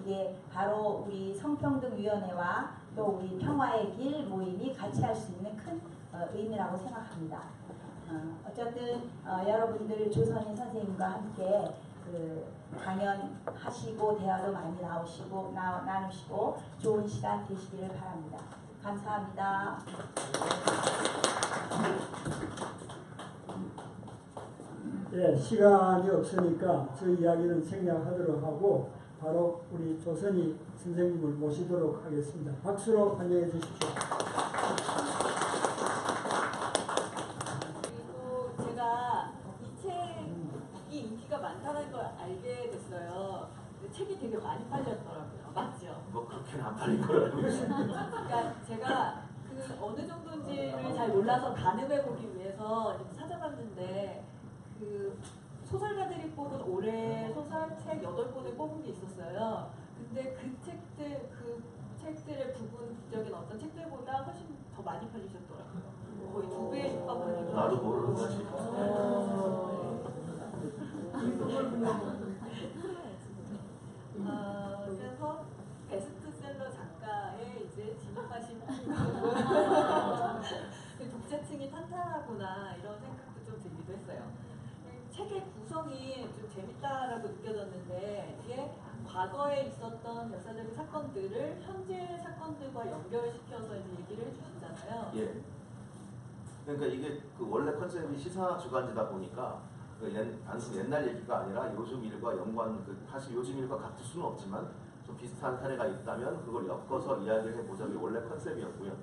이게 바로 우리 성평등위원회와 또 우리 평화의 길 모임이 같이 할 수 있는 큰 의미라고 생각합니다. 어쨌든 여러분들 조선인 선생님과 함께 그 강연하시고 대화도 많이 나누시고 좋은 시간 되시기를 바랍니다. 감사합니다. 네, 시간이 없으니까 저희 이야기는 생략하도록 하고 바로 우리 조선희 선생님을 모시도록 하겠습니다. 박수로 환영해 주십시오. 그리고 제가 이 책이 인기가 많다는 걸 알게 됐어요. 책이 되게 많이 팔렸더라고요. 맞죠? 뭐 그렇게는 안 팔린 걸 알고 있습니다. 그러니까 제가 그 어느 정도인지를 잘 몰라서 가늠해 보기 위해서 좀 찾아봤는데 그 소설가들이 뽑은 올해 소설책 8권을 뽑은 게 있었어요. 근데 그 책들의 부분적인 어떤 책들보다 훨씬 더 많이 팔리셨더라고요. 거의 2배에 육박하는. 나도 모르는 거지. 그래서 베스트셀러 작가에 이제 진입하신 독자층이 탄탄하구나 이런 생각도 좀 들기도 했어요. 책의 구성이 좀 재밌다라고 느껴졌는데 이게 과거에 있었던 역사적인 사건들을 현재 사건들과 연결시켜서 이제 얘기를 해주시잖아요. 예. 그러니까 이게 그 원래 컨셉이 시사 주간지다 보니까 단순 옛날 얘기가 아니라 요즘 일과 연관, 사실 요즘 일과 같을 수는 없지만 좀 비슷한 사례가 있다면 그걸 엮어서 이야기를 해보자는 게 원래 컨셉이었고요.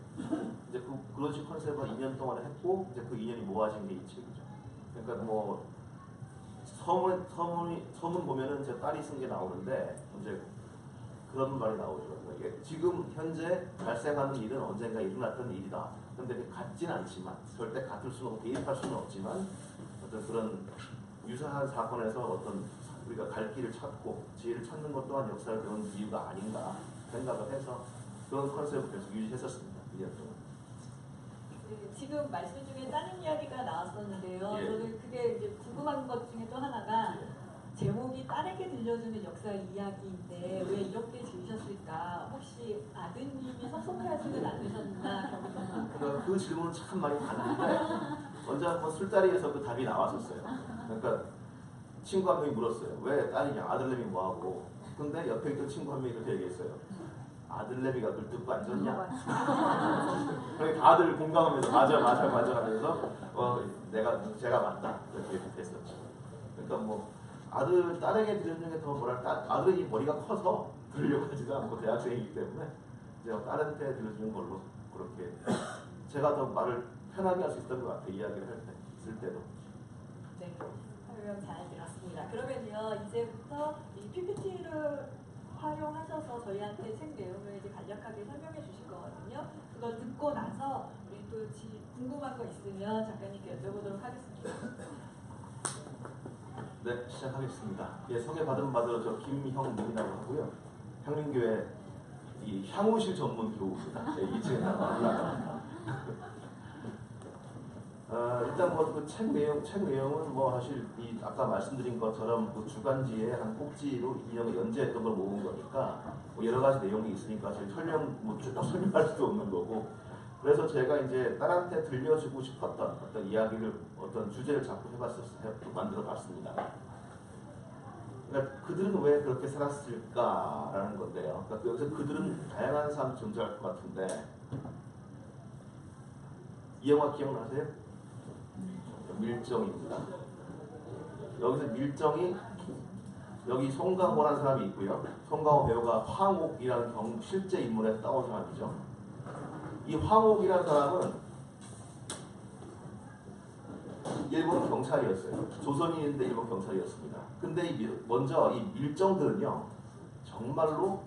이제 그런 컨셉을 2년 동안 했고 이제 그 2년이 모아진 게 이 책이죠. 그러니까 뭐 서문 보면은 제 딸이 쓴 게 나오는데 이제 그런 말이 나오죠. 이게 지금 현재 발생하는 일은 언젠가 일어났던 일이다. 근데 같진 않지만 절대 같을 수는 없고 대입할 수는 없지만 어떤 그런 유사한 사건에서 어떤 우리가 갈 길을 찾고 지혜를 찾는 것 또한 역사를 배우는 이유가 아닌가 생각을 해서 그런 컨셉을 계속 유지했었습니다. 2년 동안. 네, 지금 말씀 중에 따님 이야기가 나왔었는데요. 예. 저는 그게 이제 궁금한 것 중에 또 하나가 제목이 딸에게 들려주는 역사 이야기인데 왜 이렇게 지으셨을까? 혹시 아드님이 섭섭해하지는 않으셨나? 그러니까 그 질문은 참 많이 받는데 먼저 한번 술자리에서 그 답이 나왔었어요. 그러니까 친구 한 명이 물었어요. 왜 딸이냐? 아들내미 뭐하고? 근데 옆에 있던 친구 한 명이 그렇게 얘기했어요. 아들내미가 그걸 듣고 앉았냐? 그러니까 다들 공감하면서 맞아 하면서 제가 맞다 이렇게 됐었죠. 그러니까 뭐 딸에게 들려주는 게 더 뭐랄까 아들이 머리가 커서 들으려고 하지도 않고 대학생이기 때문에 이제 딸한테 들려주는 걸로 그렇게 제가 더 말을 편하게 할 수 있었던 것 같아요. 이야기를 쓸 때도. 네, 설명 잘 들었습니다. 그러면요 이제부터 이 PPT를 활용하셔서 저희한테 책 내용을 이제 간략하게 설명해 주실 거거든요. 그걸 듣고 나서 우리 또 궁금한 거 있으면 작가님께 여쭤보도록 하겠습니다. 네, 시작하겠습니다. 예, 소개받은 바대로 저 김형민이라고 하고요. 향림교회 이 향후실 전문 교우입니다. 네, 2층에 올라갑니다. 일단 뭐 그 책 내용은 뭐 사실 아까 말씀드린 것처럼 그 주간지에 한 꼭지로 인형을 연재했던 걸 모은 거니까 뭐 여러 가지 내용이 있으니까 저희 쭉 설명할 수도 없는 거고. 그래서 제가 이제 딸한테 들려주고 싶었던 어떤 이야기를 어떤 주제를 자꾸 만들어봤습니다. 그러니까 그들은 왜 그렇게 살았을까라는 건데요. 그러니까 여기서 그들은 다양한 사람이 존재할 것 같은데 이 영화 기억나세요? 밀정입니다. 여기서 밀정이 여기 송강호라는 사람이 있고요. 송강호 배우가 황옥이라는 실제 인물에서 따온 사람이죠. 이 황옥이라는 사람은 일본 경찰이었어요. 조선인인데 일본 경찰이었습니다. 근데 먼저 이 밀정들은요 정말로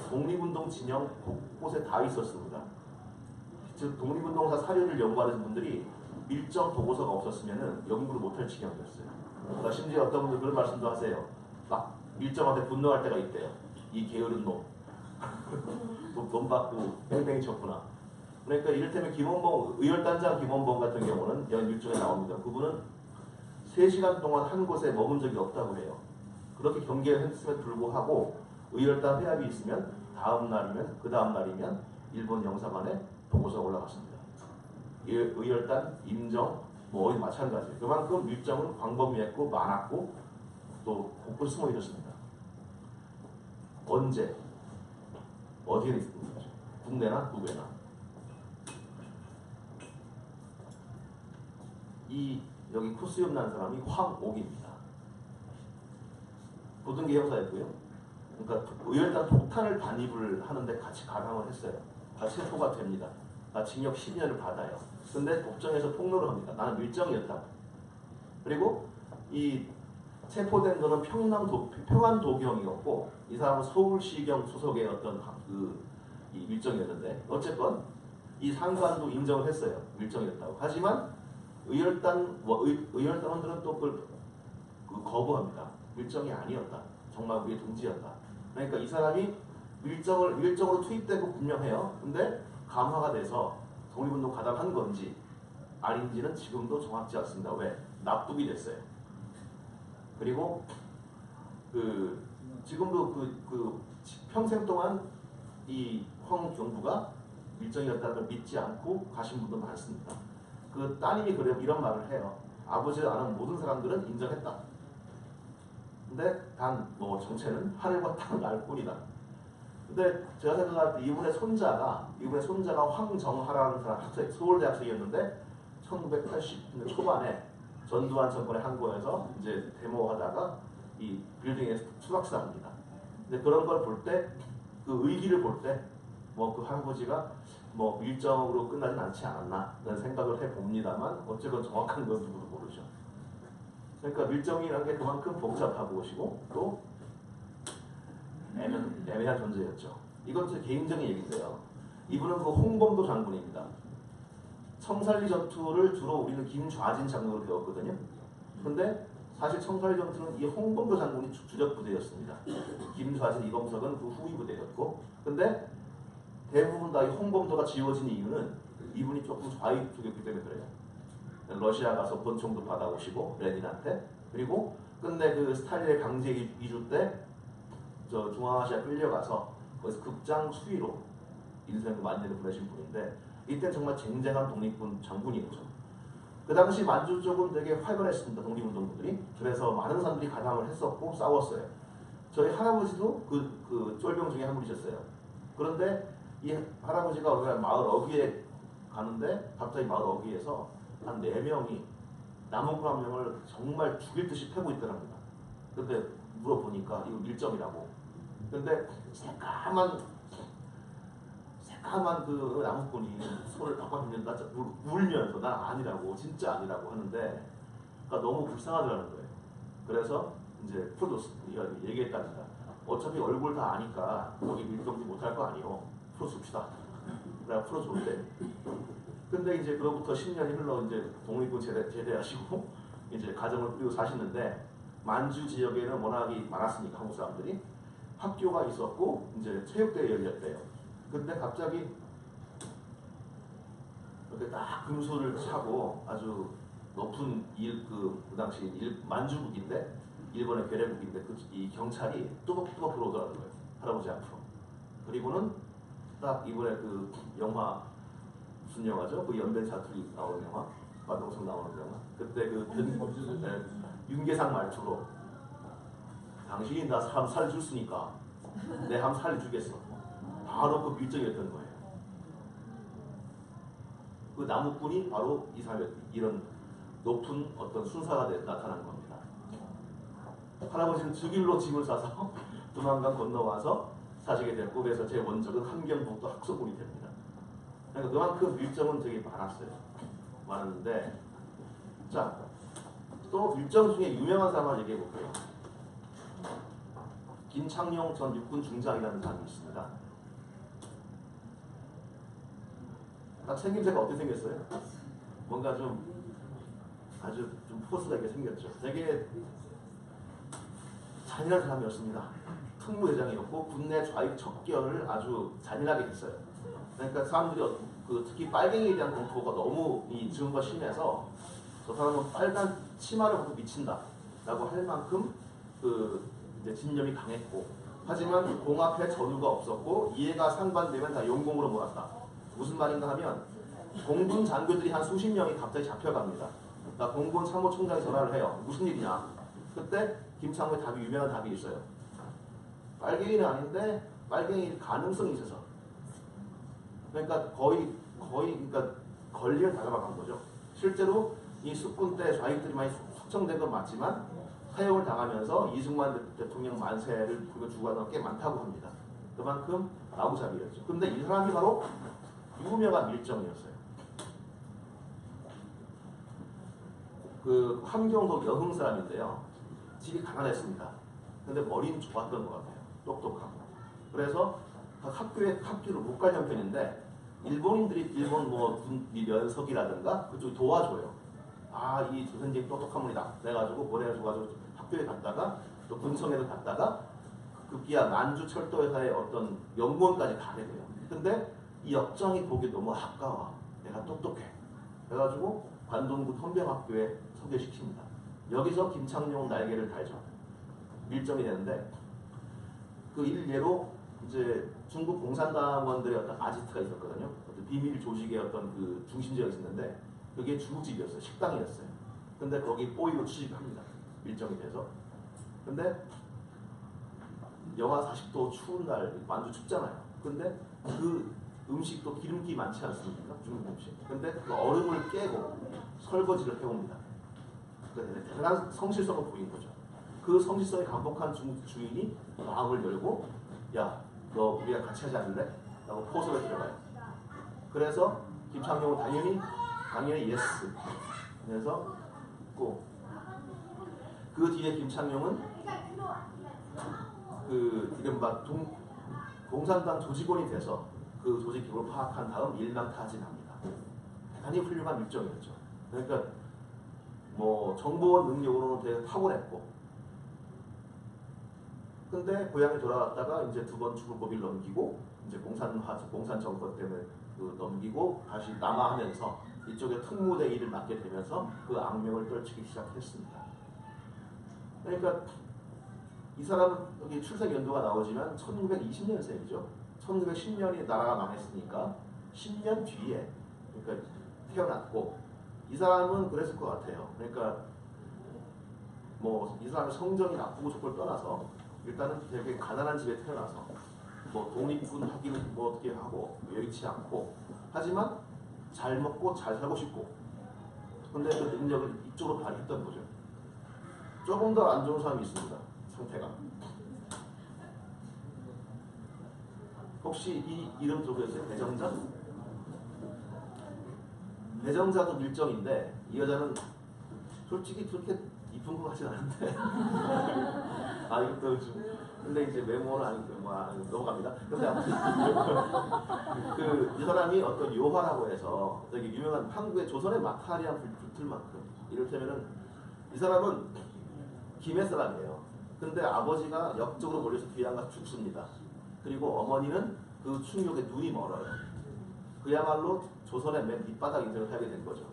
독립운동 진영 곳곳에 다 있었습니다. 즉 독립운동사 사료를 연구하는 분들이 밀정 보고서가 없었으면 연구를 못할 지경이었어요. 그러니까 심지어 어떤 분들 그런 말씀도 하세요. 막 밀정한테 분노할 때가 있대요. 이 게으른 놈. 돈 받고 뺑뺑이 쳤구나. 그러니까 이를테면 김원봉, 의열단장 김원봉 같은 경우는 여기 밀정에 나옵니다. 그분은 3시간 동안 한 곳에 머문 적이 없다고 해요. 그렇게 경계를 했음에도 불구하고 의열단 회합이 있으면 다음 날이면 그 다음 날이면 일본 영사관에 보고서가 올라갔습니다. 의열단 임정 뭐 어디 마찬가지. 그만큼 밀정은 광범위했고 많았고 또 곳곳에 숨어 있었습니다. 언제 어디에 있습니까? 국내나 국외나. 여기 코스염 난 사람이 황옥입니다. 고등계 형사였고요. 그러니까 의열단 폭탄을 반입을 하는데 같이 가담을 했어요. 같이 체포가 됩니다. 징역 10년을 받아요. 근데 법정에서 폭로를 합니다. 나는 밀정이었다. 그리고 이 체포된 거는 평안도경이었고 이 사람은 서울시경 소속의 어떤 이 밀정이었는데 어쨌건 이 상관도 인정을 했어요. 밀정이었다고. 하지만 의열단원들은 또 그걸 거부합니다. 밀정이 아니었다. 정말 우리의 동지였다. 그러니까 이 사람이 밀정으로 투입되고 분명해요. 근데 감화가 돼서 독립운동 가담한 건지 아닌지는 지금도 정확지 않습니다. 왜? 납북이 됐어요. 그리고 지금도 평생 동안 이 황경부가 밀정이었다는 걸 믿지 않고 가신 분도 많습니다. 그 따님이 이런 말을 해요. 아버지를 아는 모든 사람들은 인정했다. 근데 단 뭐 정체는 하늘과 땅을 알 뿐이다. 근데 제가 생각할 때 이분의 손자가 황정하라는 사람 서울대학생이었는데 1980년 초반에 전두환 정권의 항고에서 이제 데모하다가 이 빌딩에서 추락사합니다. 근데 그런 걸 볼 때 그 의기를 볼 때 뭐 그 할아버지가 뭐 밀정으로 끝나진 않지 않았나 라는 생각을 해봅니다만 어쨌건 정확한 건 누구도 모르죠. 그러니까 밀정이라는 게 그만큼 복잡하고 것이고 또 애매한 존재였죠. 이건 제 개인적인 얘기인데요. 이분은 그 홍범도 장군입니다. 청산리 전투를 주로 우리는 김좌진 장군으로 배웠거든요. 근데 사실 청산리 전투는 이 홍범도 장군이 주력 부대였습니다. 김좌진, 이범석은 그 후위 부대였고, 근데 대부분 다 이 홍범도가 지어진 이유는 이분이 조금 좌익 쪽이기 때문에 그래요. 러시아 가서 권총도 받아오시고 레닌한테, 그리고 끝내 그 스탈린의 강제 이주 때 저 중앙아시아 끌려가서 거기서 극장 수위로 인생을 만년을 보내신 분인데 이때 정말 쟁쟁한 독립군 장군이었죠. 그 당시 만주 쪽은 되게 활발했습니다. 독립운동부들이. 그래서 많은 사람들이 가담을 했었고 싸웠어요. 저희 할아버지도 그 쫄병 중에 한 분이셨어요. 그런데 이 할아버지가 어느 날 마을 어귀에 가는데 갑자기 마을 어귀에서 한 4명이 나무꾼 한 명을 정말 죽일 듯이 패고 있더랍니다. 근데 물어보니까 이거 밀정이라고. 근데 새까만 그 나무꾼이 손을 팍팍 울면서 난 아니라고, 진짜 아니라고 하는데 그러니까 너무 불쌍하더라는 거예요. 그래서 이제 풀어줬습니다. 얘기했답니다. 어차피 얼굴 다 아니까 여기 밀정지 못할 거 아니요. 풀어줍시다. 그래야 풀어줬대. 근데 이제 그로부터 10년이 흘러 이제 독립군 제대하시고 이제 가정을 꾸리고 사시는데 만주 지역에는 워낙이 많았으니까 한국 사람들이 학교가 있었고 이제 체육대회 열렸대요. 근데 갑자기 이렇게 딱 금수를 차고 아주 높은 그 당시 만주국인데 일본의 괴뢰국인데 이 경찰이 뚜벅뚜벅 들어오더라는 거예요. 할아버지 앞으로. 그리고는 딱 이번에 그 영화 무슨 영화죠? 그 연변 사투리 나오는 영화, 마동석 나오는 영화. 그때 윤계상 말투로 당신이 나 사람 살려줬으니까 내 함 살려주겠어. 바로 그 밀정이었던 거예요. 그 나무꾼이 바로 이 사람 이런 높은 어떤 순사가 나타난 겁니다. 할아버지는 저 길로 짐을 싸서 두만강 건너와서 사시게 됐고 그래서 제 원적은 함경북도 학소군이 됩니다. 그러니까 그만큼 밀정은 되게 많았는데 자, 또 밀정 중에 유명한 사람을 얘기해 볼게요. 김창룡 전 육군 중장이라는 사람이 있습니다. 딱 생김새가 어떻게 생겼어요? 뭔가 좀 아주 좀 포스가 있게 생겼죠. 되게 잔인한 사람이었습니다. 특무대장이었고 군내 좌익 척결을 아주 잔인하게 했어요. 그러니까 사람들이 특히 빨갱이에 대한 공포가 너무 이 증오가 심해서 저 사람은 빨간 치마를 벗고 미친다라고 할 만큼 이제 진념이 강했고 하지만 공합에 전우가 없었고 이해가 상반되면 다 용공으로 몰았다. 무슨 말인가 하면 공군 장교들이 한 수십 명이 갑자기 잡혀갑니다. 그러니까 공군 참모총장이 전화를 해요. 무슨 일이냐? 그때 김창호의 답이 유명한 답이 있어요. 빨갱이는 아닌데 빨갱이일 가능성이 있어서. 그러니까 거의 그러니까 권리를 다 잡아간 거죠. 실제로 이 숙군 때 좌익들이 많이 숙청된 건 맞지만 사형을 당하면서 이승만 대통령 만세를 주관한 게 많다고 합니다. 그만큼 나무잡이였죠. 근데 이 사람이 바로 유명한 밀정이었어요. 그 함경도 여흥 사람인데요. 집이 가난했습니다. 근데 머리는 좋았던 것 같아요. 똑똑하고. 그래서 학교를 못 갈 형편인데 일본인들이 일본 뭐 면석이라든가 그쪽이 도와줘요. 아, 이 조선님 똑똑한 분이다. 그래가지고 보내줘가지고 학교에 갔다가 또 군청에도 갔다가 급기야 만주 철도회사의 어떤 연구원까지 가게 돼요. 근데 이 역정이 보기 너무 아까워. 내가 똑똑해. 그래가지고 관동군 헌병학교에 소개시킵니다. 여기서 김창룡 날개를 달죠. 밀정이 되는데 그 일례로 이제 중국 공산당원들의 어떤 아지트가 있었거든요. 어떤 비밀 조직의 어떤 그 중심지가 있었는데 그게 중국집이었어요. 식당이었어요. 근데 거기 뽀이로 취직합니다. 밀정이 돼서. 근데 영하 40도 추운 날 만주 춥잖아요. 근데 그 음식도 기름기 많지 않습니까? 중국 음식. 근데 그 얼음을 깨고 설거지를 해옵니다. 그러니까 대단한 성실성을 보인 거죠. 그 성실성에 감복한 중국 주인이 마음을 열고 야, 너 우리가 같이 하지 않을래? 라고 포석에 들어가요. 그래서 김창룡은 당연히 예스. 그래서 그 뒤에 김창룡은 그 이른바 공산당 조직원이 돼서 그 조직 기구를 파악한 다음 일망타진합니다. 대단히 훌륭한 밀정이었죠. 그러니까 뭐 정보원 능력으로는 되게 탁월했고 근데 고향에 돌아왔다가 이제 두 번 죽을 고비를 넘기고 이제 공산 정권 때문에 그 넘기고 다시 남하하면서 이쪽에 특무대 일을 맡게 되면서 그 악명을 떨치기 시작했습니다. 그러니까 이 사람은 여기 출생 연도가 나오지만 1920년생이죠. 1910년이 나라가 망했으니까 10년 뒤에 그러니까 태어났고 이 사람은 그랬을 것 같아요. 그러니까 뭐 이 사람의 성정이 나쁘고 좋고를 떠나서 일단은 되게 가난한 집에 태어나서 뭐 독립군 하기는 뭐 어떻게 하고 여의치 않고 하지만 잘 먹고 잘 살고 싶고 근데 그 능력을 이쪽으로 발휘했던 거죠. 조금 더 안 좋은 사람이 있습니다. 상태가. 혹시 이 이름 들어보셨어요? 배정자? 배정자도 밀정인데 이 여자는 솔직히 그렇게 이쁜 것 같진 않은데 아 이것도 좀 근데 이제 외모는 아니고 넘어갑니다. 근데 아무튼 이 사람이 어떤 요화라고 해서 되게 유명한 한국의 조선의 마타리안 붙을 만큼 이를테면은 이 사람은 김해 사람이에요. 근데 아버지가 역적으로 몰려서 귀양 가서 죽습니다. 그리고 어머니는 그 충격에 눈이 멀어요. 그야말로 조선의 맨 밑바닥 인생을 살게 된 거죠.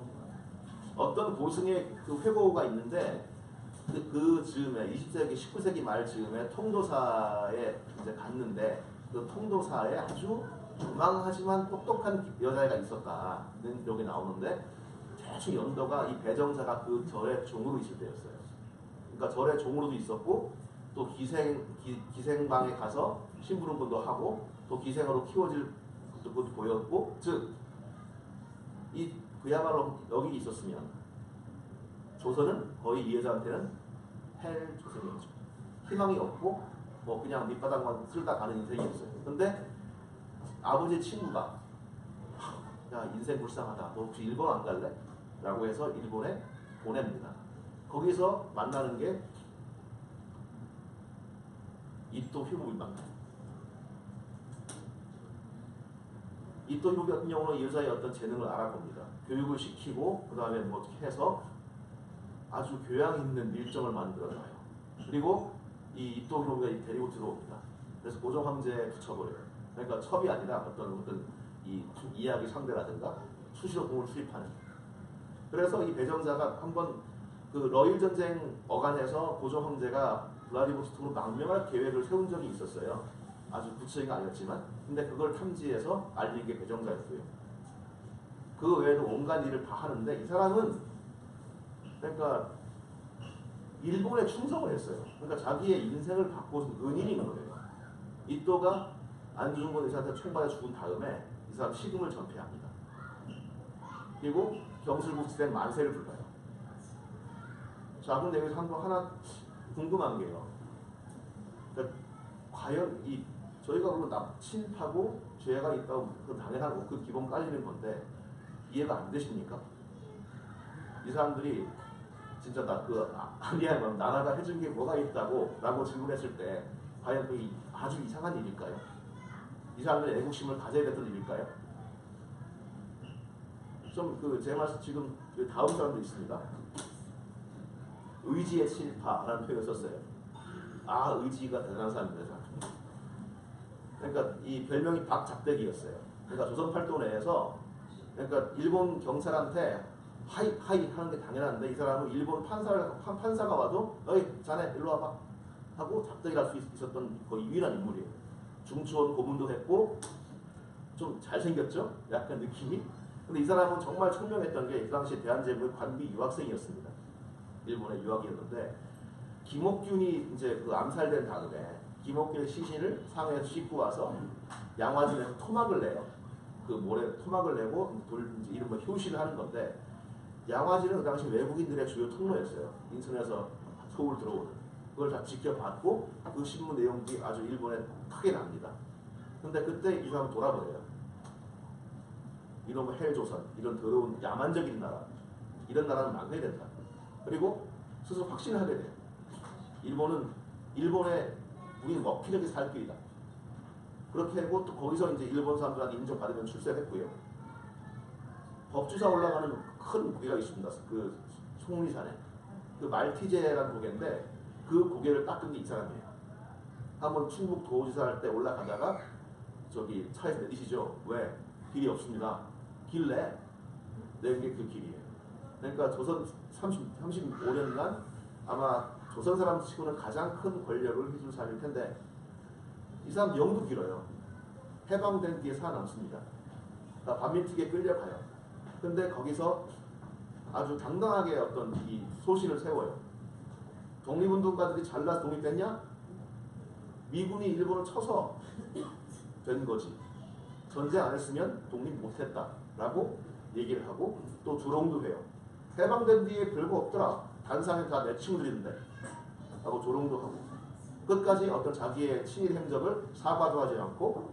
어떤 고승의 그 회고가 있는데 그 즈음에 20세기, 19세기 말 즈음에 통도사에 이제 갔는데 그 통도사에 아주 유망하지만 똑똑한 여자애가 있었다는 여기 나오는데 대충 연도가 이 배정자가 그 절의 종으로 있을 때였어요. 그러니까 절의 종으로도 있었고 또 기생방에 가서 심부름꾼도 하고 또 기생으로 키워질 것도 보였고 즉 이 그야말로 여기 있었으면 조선은 거의 이 여자한테는 헬 조선이었죠. 희망이 없고 뭐 그냥 밑바닥만 쓸다 가는 인생이었어요. 근데 아버지의 친구가 야 인생 불쌍하다. 너 혹시 일본 안 갈래? 라고 해서 일본에 보냅니다. 거기서 만나는 게 이토 효부입니다. 이토 효부 같은 경우는 이 여자의 어떤 재능을 알아봅니다. 교육을 시키고 그 다음에 뭐 어떻게 해서 아주 교양 있는 밀정을 만들어놔요. 그리고 이 이토 효부가 데리고 들어옵니다. 그래서 고종 황제에 붙여버려요. 그러니까 첩이 아니라 어떤 이 이야기 상대라든가 수시로 공을 수립하는. 그래서 이 배정자가 한번 그 러일 전쟁 어간에서 고종 황제가 블라디보스토크로 망명할 계획을 세운 적이 있었어요. 아주 구체적이 아니었지만, 근데 그걸 탐지해서 알린 게 배정자였고요. 그 외에도 온갖 일을 다 하는데 이 사람은 그러니까 일본에 충성을 했어요. 그러니까 자기의 인생을 바꿔준 은인인 거예요. 이또가 안중근 의사한테 총받아 죽은 다음에 이 사람 식음을 전폐합니다. 그리고 경술국시된 만세를 불러요. 자, 근데 여기서 한번 하나 궁금한 게요. 그러니까 과연 이 저희가 물론 친하고 죄가 있다고 그 당연하고 그 기본 깔리는 건데 이해가 안 되십니까? 이 사람들이 진짜 아니야 나라가 해준 게 뭐가 있다고 라고 질문했을 때 과연 그게 아주 이상한 일일까요? 이 사람들이 애국심을 가져야 됐던 일일까요? 좀 제 말씀 지금 다음 사람도 있습니다. 의지의 친일파라는 표현을 썼어요. 아, 의지가 대단한 사람입니다. 그러니까 이 별명이 박잡대기였어요. 그러니까 조선팔도 내에서 그러니까 일본 경찰한테 하이 하는 게 당연한데 이 사람은 일본 판사가 와도 어이 자네 일로 와봐 하고 잡대기를 할 수 있었던 거의 유일한 인물이에요. 중추원 고문도 했고 좀 잘생겼죠? 약간 느낌이. 근데 이 사람은 정말 청명했던 게 그 당시 대한제국의 관비 유학생이었습니다. 일본의 유학이었는데 김옥균이 이제 그 암살된 다음에 김옥균의 시신을 상해에서 싣고 와서 양화진에서 토막을 내요. 그 모래 토막을 내고 이제 이른바 효시를 하는 건데 양화진은 그 당시 외국인들의 주요 통로였어요. 인천에서 서울 들어오는 그걸 다 지켜봤고 그 신문 내용들이 아주 일본에 크게 납니다. 근데 그때 이 사람은 돌아버려요. 이런 헬조선, 이런 더러운 야만적인 나라, 이런 나라는 망해야 된다. 그리고 스스로 확신을 하게 돼요. 일본에 우리는 먹히는 게 살 길이다. 그렇게 하고 또 거기서 이제 일본 사람들한테 인정받으면 출세했고요. 법주사 올라가는 큰 고개가 있습니다. 그 송리산에 그 말티제라는 고개인데 그 고개를 닦은 게 이 사람이에요. 한번 충북 도지사 할 때 올라가다가 저기 차에서 내리시죠. 왜? 길이 없습니다. 길 내. 내는 게 그 길이에요. 그러니까 조선 35년간 아마 조선 사람 치고는 가장 큰 권력을 휘둘 사람일 텐데 이 사람 영도 길어요. 해방된 뒤에 살아남습니다. 그러니까 반민특위에 끌려가요. 근데 거기서 아주 당당하게 어떤 이 소신을 세워요. 독립운동가들이 잘나서 독립했냐? 미군이 일본을 쳐서 된 거지. 전쟁 안 했으면 독립 못했다 라고 얘기를 하고 또 조롱도 해요. 해방된 뒤에 별거 없더라. 단상에 다 내 친구들인데 하고 조롱도 하고 끝까지 어떤 자기의 친일 행적을 사과도 하지 않고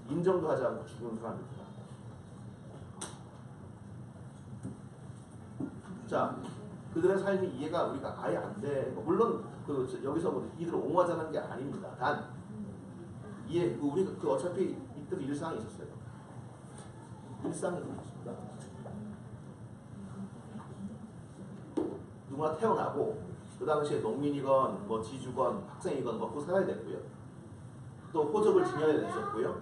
인정도 하지 않고 죽은 사람입니다. 자, 그들의 삶이 이해가 우리가 아예 안 돼. 물론 여기서 이들을 옹호하자는 게 아닙니다. 단 이해 우리가 어차피 이때도 일상이 있었어요. 일상이 있었습니다. 누구나 태어나고 그 당시에 농민이건 뭐 지주건 학생이건 먹고 살아야 됐고요. 또 호적을 지녀야 됐었고요.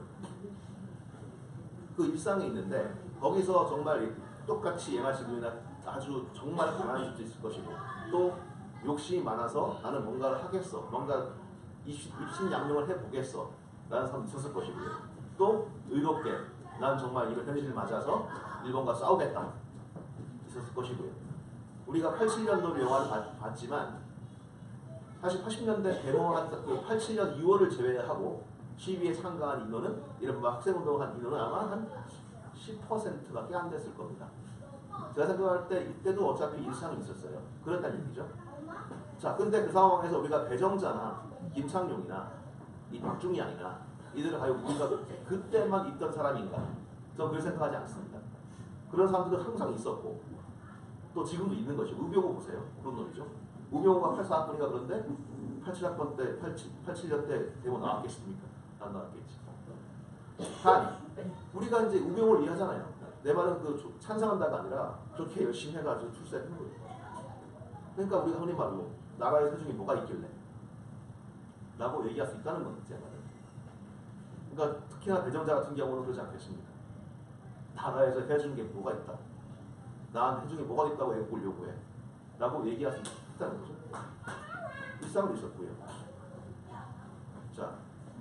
그 일상이 있는데 거기서 정말 똑같이 예마시군이나 아주 정말 가난할 수도 있을 것이고 또 욕심이 많아서 나는 뭔가를 하겠어. 뭔가 입신양명을 해보겠어. 라는 사람도 있었을 것이고요. 또 의롭게 난 정말 이런 현실을 맞아서 일본과 싸우겠다. 있었을 것이고요. 우리가 87년도 영화를 봤지만 사실 80년대 개봉한 그 87년 2월을 제외하고 시위에 참가한 인원은 이른바 학생운동을 한 인원은 아마 한 10%밖에 안 됐을 겁니다. 제가 생각할 때 이때도 어차피 일상이 있었어요. 그랬다는 얘기죠. 자, 근데 그 상황에서 우리가 배정자나 김창룡이나 이 박중양이나 이들을 가지고 우리가 그때만 있던 사람인가? 저는 그렇게 생각하지 않습니다. 그런 사람들도 항상 있었고 또 지금도 있는 것이 우병우 보세요. 그런 놈이죠. 우병우가 84학번인가 그런데 87학번 때 87년 때 대모 나왔겠습니까? 안 나왔겠지. 단 우리가 이제 우병우를 이해하잖아요. 내 말은 찬성한다가 아니라 그렇게 열심히 해가지고 출세한 거예요. 그러니까 우리가 흔히 말로 나라의 세중에 뭐가 있길래 라고 얘기할 수 있다는 겁니다. 제 말은. 그러니까 특히나 배정자 같은 경우는 그러지 않겠습니까? 나라에서 해준 게 뭐가 있다. 나한테 해준 게 뭐가 있다고 애국을 요구해. 라고 얘기할 수 있다는 거죠. 일상으로 있었고요. 자,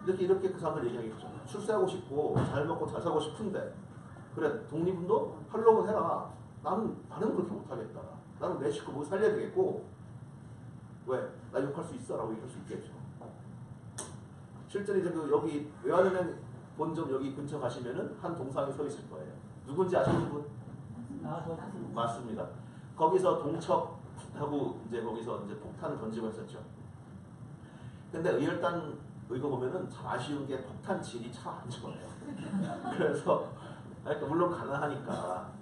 이렇게 그 사람들 얘기하겠죠. 출세하고 싶고 잘 먹고 잘 살고 싶은데 그래 독립운동 하려고 해라. 나는 그렇게 못하겠다. 나는 내 식구 뭐 살려야 되겠고 왜? 나 욕할 수 있어 라고 얘기할 수 있겠죠. 실제로 이제 그 여기 외환은행 본점 여기 근처 가시면은 한 동상이 서 있을 거예요. 누군지 아시는 분? 맞습니다. 거기서 동척하고 이제 거기서 이제 폭탄을 던지고 했었죠. 근데 의열단 이거 보면은 참 아쉬운 게 폭탄 질이 참 안 좋아요. 그래서 그러니까 물론 가난하니까.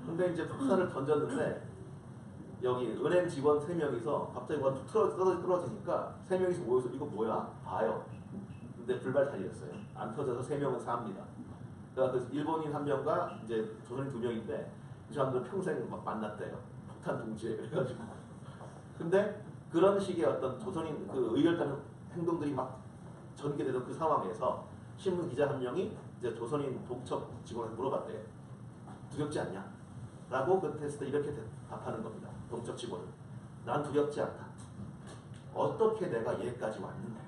근데 이제 폭탄을 던졌는데 여기 은행 직원 3명이서 갑자기 뭐가 툭 떨어지니까 3명이서 모여서 이거 뭐야? 봐요. 근데 불발탄이었어요. 안 터져서 3명은 삽니다. 그러니까 그 일본인 1명과 이제 조선인 2명인데 이 사람들은 평생 막 만났대요. 폭탄 동지에 그래가지고. 근데 그런 식의 어떤 조선인 그 의열단 행동들이 막 전개되던 그 상황에서 신문 기자 1명이 이제 조선인 동척 직원한테 물어봤대요. 두렵지 않냐? 라고 그 테스트 이렇게 답하는 겁니다. 동척 직원은. 난 두렵지 않다. 어떻게 내가 얘까지 왔는데?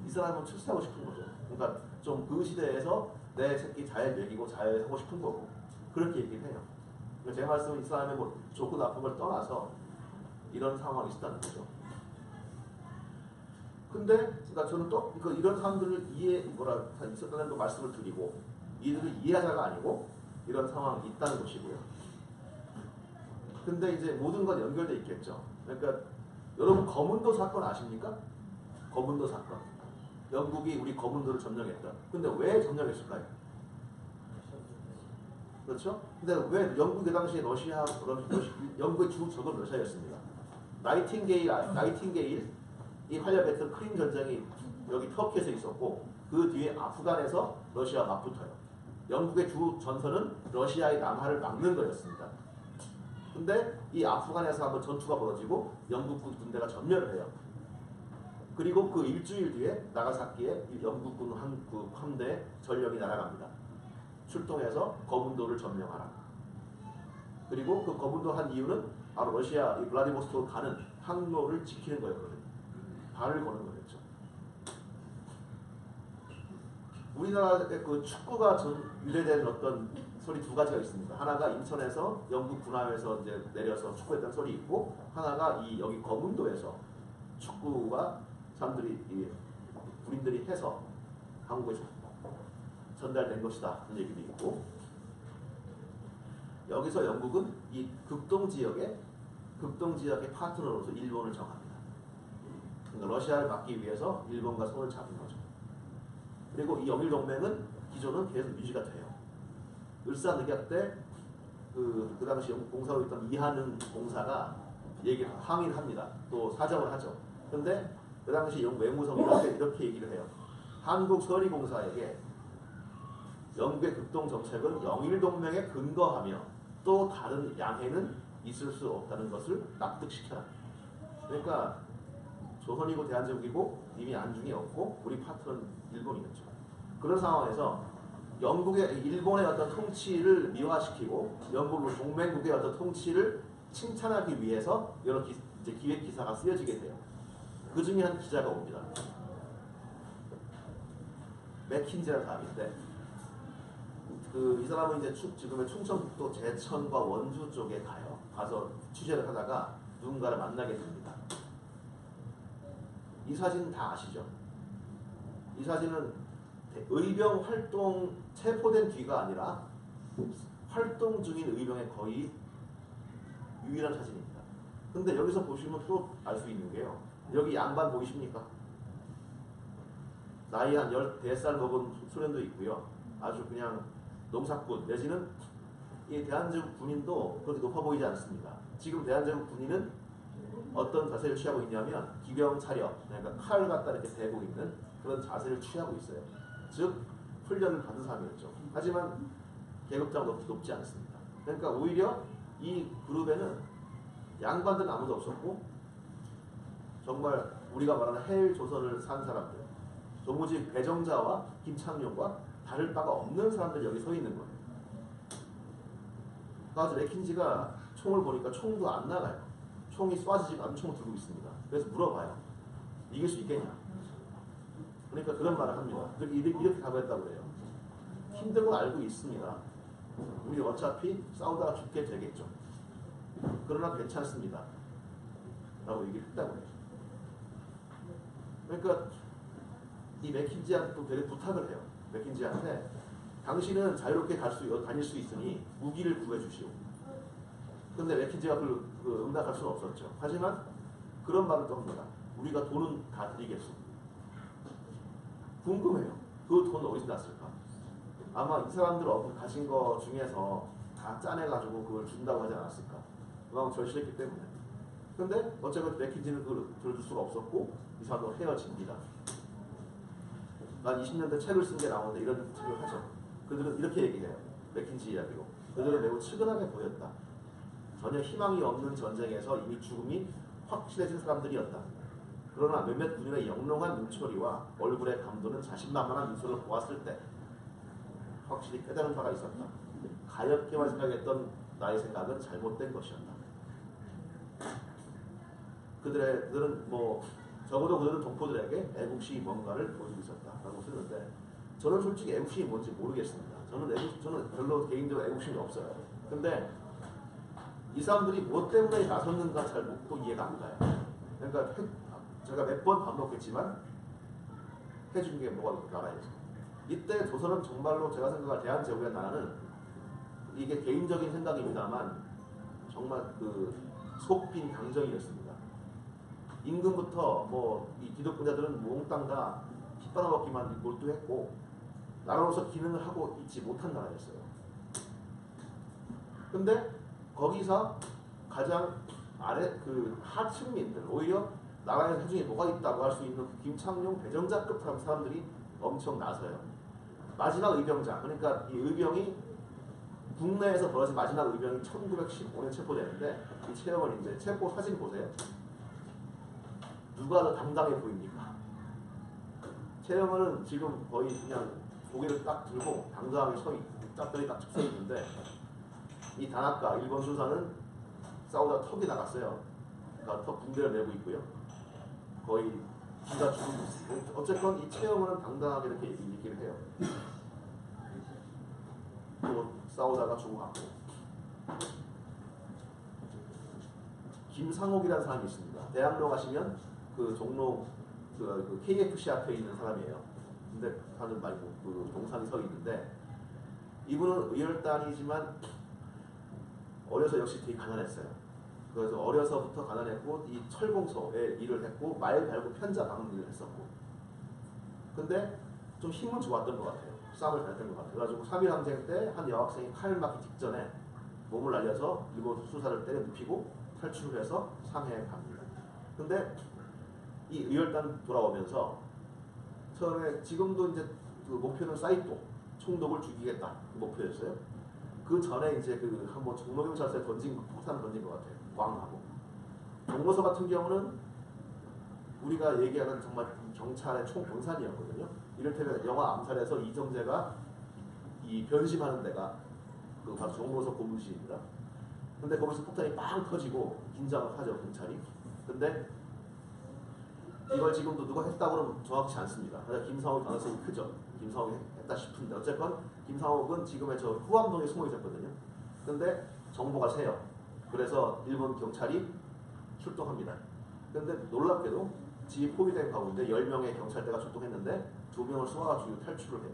이 사람은 출세하고 싶은 거죠. 그러니까 좀 그 시대에서 내 새끼 잘 먹이고 잘 하고 싶은 거고 그렇게 얘기를 해요. 그러니까 제 말씀은 이 사람의 뭐 좋고 나쁜 걸 떠나서 이런 상황이 있었다는 거죠. 근데 그러니까 저는 또 그러니까 이런 사람들을 있었다는 거 말씀을 드리고 이들을 이해하자가 아니고 이런 상황이 있다는 것이고요. 근데 이제 모든 건 연결돼 있겠죠. 그러니까 여러분 거문도 사건 아십니까? 거문도 사건. 영국이 우리 거문도를 점령했다. 근데 왜 점령했을까요? 그렇죠? 근데 왜 영국이 당시에 영국의 주 적은 러시아였습니다. 나이팅게일 이 활약했던 크림 전쟁이 여기 터키에서 있었고 그 뒤에 아프간에서 러시아와 맞붙어요. 영국의 주 전선은 러시아의 남하를 막는 거였습니다. 근데 이 아프간에서 한번 전투가 벌어지고 영국 군대가 전멸을 해요. 그리고 그 일주일 뒤에 나가사키에 영국군 그 함대 전력이 날아갑니다. 출동해서 거문도를 점령하라. 그리고 그 거문도 한 이유는 바로 러시아 이 블라디보스토크 가는 항로를 지키는 거였거든요. 발을 거는 거였죠. 우리나라의 그 축구가 유래된 어떤 소리 2가지가 있습니다. 하나가 인천에서 영국 군함에서 이제 내려서 축구했던 소리 있고 하나가 이 여기 거문도에서 축구가 사람들이 군인들이 해서 한국에 전달된 것이다 그런 얘기도 있고 여기서 영국은 이 극동 지역의 파트너로서 일본을 정합니다. 그러니까 러시아를 막기 위해서 일본과 손을 잡은 거죠. 그리고 이 영일 동맹은 기존은 계속 유지가 돼요. 을사늑약 때 그 당시 영국 공사로 있던 이한흥 공사가 항의를 합니다. 또 사정을 하죠. 그런데 그 당시 영국 외무성이 이렇게 얘기를 해요. 한국 서리공사에게 영국의 극동 정책은 영일 동맹에 근거하며 또 다른 양해는 있을 수 없다는 것을 납득시켜라. 그러니까 조선이고 대한제국이고 이미 안중이 없고 우리 파트너는 일본이겠죠. 그런 상황에서 일본의 어떤 통치를 미화시키고 영국 동맹국의 어떤 통치를 칭찬하기 위해서 여러 이제 기획 기사가 쓰여지게 돼요. 그 중에 한 기자가 옵니다. 맥킨지라는 사람인데 이 사람은 이제 지금의 충청북도 제천과 원주 쪽에 가서 취재를 하다가 누군가를 만나게 됩니다. 이 사진 다 아시죠? 이 사진은 의병 활동 체포된 뒤가 아니라 활동 중인 의병의 거의 유일한 사진입니다. 근데 여기서 보시면 또 알 수 있는 게요. 여기 양반 보이십니까? 나이 한 10살 먹은 소년도 있고요. 아주 그냥 농사꾼 내지는 이 대한제국 군인도 그렇게 높아 보이지 않습니다. 지금 대한제국 군인은 어떤 자세를 취하고 있냐면 기병 차려, 그러니까 칼 갖다 이렇게 대고 있는 그런 자세를 취하고 있어요. 즉 훈련을 받은 사람이었죠. 하지만 계급장 높지 않습니다. 그러니까 오히려 이 그룹에는 양반들은 아무도 없었고 정말 우리가 말하는 헬 조선을 산 사람들, 도무지 배정자와 김창룡과 다를 바가 없는 사람들이 여기 서 있는 거예요. 그래서 레킨지가 총을 보니까 총도 안 나가요. 총이 쏴지지가 않은 총을 들고 있습니다. 그래서 물어봐요. 이길 수 있겠냐? 그러니까 그런 말을 합니다. 이렇게 답했다고 그래요. 힘든 건 알고 있습니다. 우리 어차피 싸우다가 죽게 되겠죠. 그러나 괜찮습니다. 라고 얘기를 했다고 해요. 그러니까 이 맥킨지한테 또 되게 부탁을 해요. 맥킨지한테 당신은 자유롭게 다닐 수 있으니 무기를 구해주시오. 근데 맥킨지가 응답할 수는 없었죠. 하지만 그런 말을 또 합니다. 우리가 돈은 다 드리겠소. 궁금해요. 그 돈 어디서 났을까? 아마 이 사람들 가진 거 중에서 다 짜내가지고 그걸 준다고 하지 않았을까? 그만큼 절실했기 때문에. 근데 어쨌든 맥킨지는 그걸 들어줄 수가 없었고 이 사람도 헤어집니다. 난 20년대 책을 쓴 게 나오는데 이런 책을 하죠. 그들은 이렇게 얘기해요. 맥킨지 이야기로. 그들은 매우 측은하게 보였다. 전혀 희망이 없는 전쟁에서 이미 죽음이 확실해진 사람들이었다. 그러나 몇몇 군인의 영롱한 눈초리와 얼굴의 감도는 자신만만한 미소를 보았을 때 확실히 깨달은 바가 있었다. 가엾게만 생각했던 나의 생각은 잘못된 것이었다. 그들은 적어도 그들은 동포들에게 애국심이 뭔가를 보여주고 있었다라고 쓰는데 저는 솔직히 애국심이 뭔지 모르겠습니다. 저는 별로 개인적으로 애국심이 없어요. 근데 이 사람들이 뭐 때문에 나섰는가 잘 또 이해가 안 가요. 그러니까 제가 몇 번 반복했지만 해준 게 뭐가 나라에서 이때 조선은 정말로 제가 생각할 대한제국의 나라는 이게 개인적인 생각입니다만 정말 속빈 강정이었습니다. 임금부터 이 기독교자들은 몽땅 다 핏바라먹기만 몰두했고 나라로서 기능을 하고 있지 못한 나라였어요. 근데 거기서 가장 아래 하층민들 오히려 나라의 사중에 뭐가 있다고 할 수 있는 김창룡 배정자급 사람들이 엄청 나서요. 마지막 의병장 그러니까 이 의병이 국내에서 벌어진 마지막 의병이 1915년 체포되는데 이 체험을 이제 체포 사진 보세요. 누가 더 당당해 보입니까? 체험은 지금 거의 그냥 고개를 딱 들고 당당하게 짝다리 딱 쳐 있는데 이 다나카 일본 수사는 싸우다 턱이 나갔어요. 그러니까 턱 붕대를 메고 있고요. 거의 둘다 죽은 모습. 어쨌건 이 체험은 당당하게 이렇게 얘기를 해요. 또 싸우다가 죽어갔고. 김상옥이라는 사람이 있습니다. 대학로 가시면 그 종로 그 KFC 앞에 있는 사람이에요. 근데 사는 말고 동상이 서 있는데 이분은 의열단이지만 어려서 역시 되게 가난했어요. 그래서 어려서부터 가난했고 이 철공소에 일을 했고 말 갈고 편자 박는 일을 했었고 근데 좀 힘은 좋았던 것 같아요. 싸움을 잘했던 것 같아요. 그래가지고 3.1 항쟁 때 한 여학생이 칼을 맞기 직전에 몸을 날려서 일본 수사를 때려 눕히고 탈출을 해서 상해에 갑니다. 근데 이 의열단 돌아오면서 처음에 지금도 이제 그 목표는 사이토 총독을 죽이겠다 그 목표였어요. 그 전에 이제 한번 종로경찰서에 폭탄 던진 것 같아요. 왕하고 종로서 같은 경우는 우리가 얘기하는 정말 경찰의 총병산이었거든요. 이를테면 영화 암살에서 이정재가 이 변심하는 데가 바로 종로서 고문시입니다. 근데 거기서 폭탄이 빵 터지고 긴장을 하죠 경찰이. 근데 이걸 지금도 누가 했다고는 정확치 않습니다. 김상옥 가능성이 크죠. 김상옥이 했다 싶은데 어쨌건 김상옥은 지금의 저 후암동에 숨어 있었거든요. 근데 정보가 새요. 그래서 일본 경찰이 출동합니다. 근데 놀랍게도 지휘 포위된 가운데 10명의 경찰대가 출동했는데 2명을 쏘아가지고 탈출을 해요.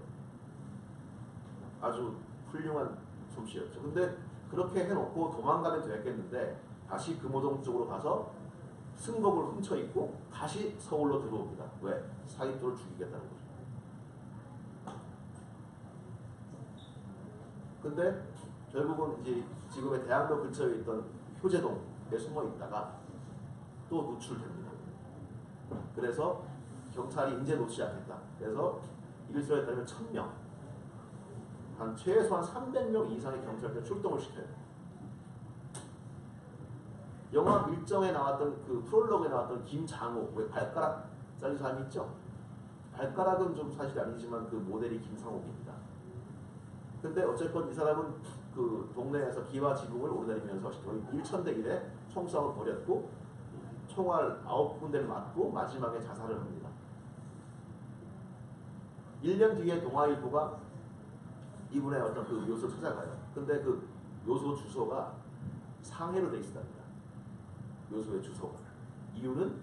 아주 훌륭한 솜씨였죠. 근데 그렇게 해놓고 도망가면 됐겠는데 다시 금호동 쪽으로 가서 승복을 훔쳐입고 다시 서울로 들어옵니다. 왜? 사이토를 죽이겠다는 거죠. 근데 결국은 이제 지금의 대학로 근처에 있던 효재동에 숨어 있다가 또 노출됩니다. 그래서 경찰이 이제 놓지 않겠다. 그래서 일설에 따르면 1000명, 한 최소한 300명 이상의 경찰대 출동을 시켜요. 영화 밀정에 나왔던 그 프롤로그에 나왔던 김장호, 왜 발가락 잘린 사람이 있죠? 발가락은 좀 사실 아니지만 그 모델이 김상옥입니다. 근데 어쨌건 이 사람은 그 동네에서 기와 지붕을 오르내리면서 거의 1000대 1에 총싸움을 벌였고 총알 9군데를 맞고 마지막에 자살을 합니다. 1년 뒤에 동아일보가 이분의 어떤 그 묘소를 찾아가요. 근데 그 묘소 주소가 상해로 돼 있습니다. 묘소의 주소가. 이유는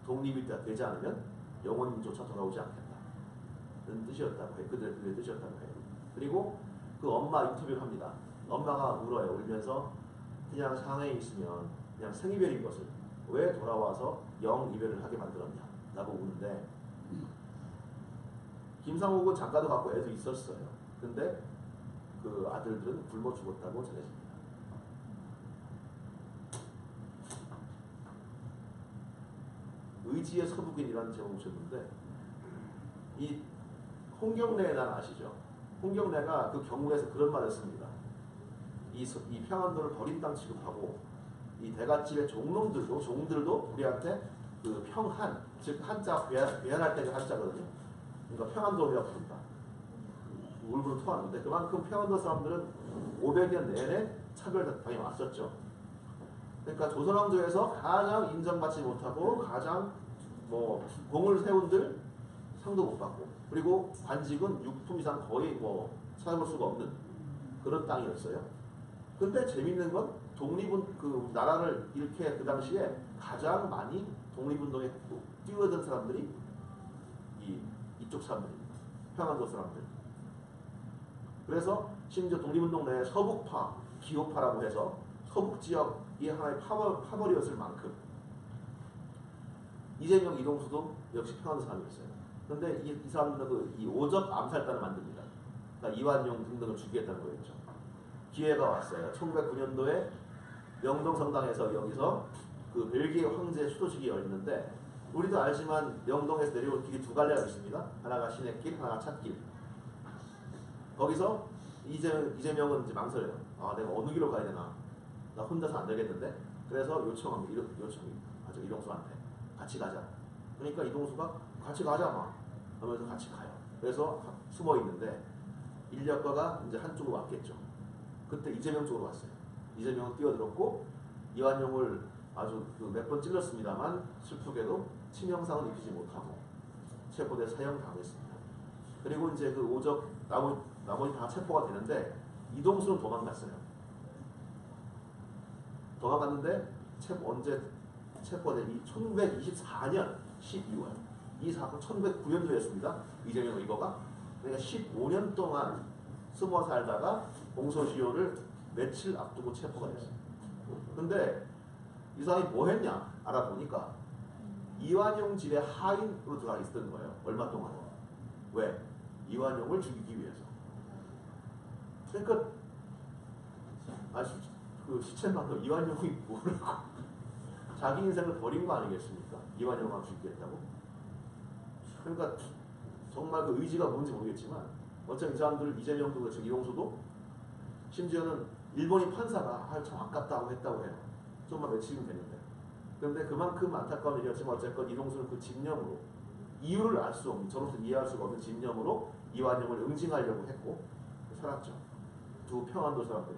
독립이 되지 않으면 영혼조차 돌아오지 않겠다는 뜻이었다고 해요. 그들의 뜻이었다고 해요. 그리고 그 엄마 인터뷰를 합니다. 엄마가 울어요. 울면서 그냥 상해에 있으면 그냥 생이별인 것을 왜 돌아와서 영이별을 하게 만들었냐 라고 우는데, 김상옥은 장가도 갖고 애도 있었어요. 근데 그 아들들은 굶어 죽었다고 전해집니다. 의지의 서북인이라는 제목을 붙였는데, 이 홍경래에 난 아시죠? 홍경래가 그 경문에서 그런 말을 했습니다. 이 평안도를 버린 땅 취급하고 이 대갓집의 종들도 우리한테 그 평한, 즉 한자 배한할 때는 한자거든요. 그러니까 평안도라고 부른다. 울분을 토하는데 그만큼 평안도 사람들은 500년 내내 차별당해 왔었죠. 그러니까 조선왕조에서 가장 인정받지 못하고 가장 공을 세운들 상도 못 받고, 그리고 관직은 6품 이상 거의 찾아볼 수가 없는 그런 땅이었어요. 근데 재밌는 건 그 나라를 이렇게 그 당시에 가장 많이 독립운동에 뛰어든 사람들이 이쪽 사람들입니다. 평안도 사람들. 그래서 심지어 독립운동 내에 서북파, 기호파라고 해서 서북 지역이 하나의 파벌이었을 만큼 이재명, 이동수도 역시 평안도 사람이었어요. 그런데 이 사람들은 이 오적 암살단을 만듭니다. 그러니까 이완용 등등을 죽이겠다는 거였죠. 기회가 왔어요. 1909년도에 명동성당에서 여기서 그 벨기에 황제 추도식이 열리는데, 우리도 알지만 명동에서 내려올 길이 두 갈래가 있습니다. 하나가 시내길, 하나가 찻길. 거기서 이재명은 이제 망설여요. 내가 어느 길로 가야 되나? 나 혼자서 안 되겠는데? 그래서 요청합니다. 아주 이동수한테 같이 가자. 그러니까 이동수가 같이 가자 막 하면서 같이 가요. 그래서 숨어 있는데 인력거가 이제 한쪽으로 왔겠죠. 그때 이재명 쪽으로 왔어요. 이재명은 뛰어들었고 이완용을 아주 몇 번 찔렀습니다만 슬프게도 치명상은 입히지 못하고 체포돼 사형당했습니다. 그리고 이제 그 오적 나머지 다 체포가 되는데 이동수는 도망갔어요. 도망갔는데 언제 체포된 1924년 12월. 이 사건 1909년도였습니다. 이재명 의거가. 그러니까 15년 동안 숨어 살다가 공소시효를 며칠 앞두고 체포가 됐어요. 근데 이 사람이 뭐 했냐 알아보니까 이완용 집에 하인으로 들어가 있었던 거예요. 얼마 동안. 왜? 이완용을 죽이기 위해서. 그러니까 그 시체만도 이완용이 모르고 자기 인생을 버린 거 아니겠습니까? 이완용만 죽이겠다고. 그러니까 정말 그 의지가 뭔지 모르겠지만 어차피 이 사람들 이재명도 그렇죠. 이동수도 심지어는 일본인 판사가 참 아깝다고 했다고 해요. 정말 며칠이면 됐는데. 그런데 그만큼 안타까운 일이었지만 어쨌건 이동수는 그 집념으로 이유를 알 수 없는, 저로서 이해할 수가 없는 집념으로 이완용을 응징하려고 했고 살았죠. 두 평안도 사람들.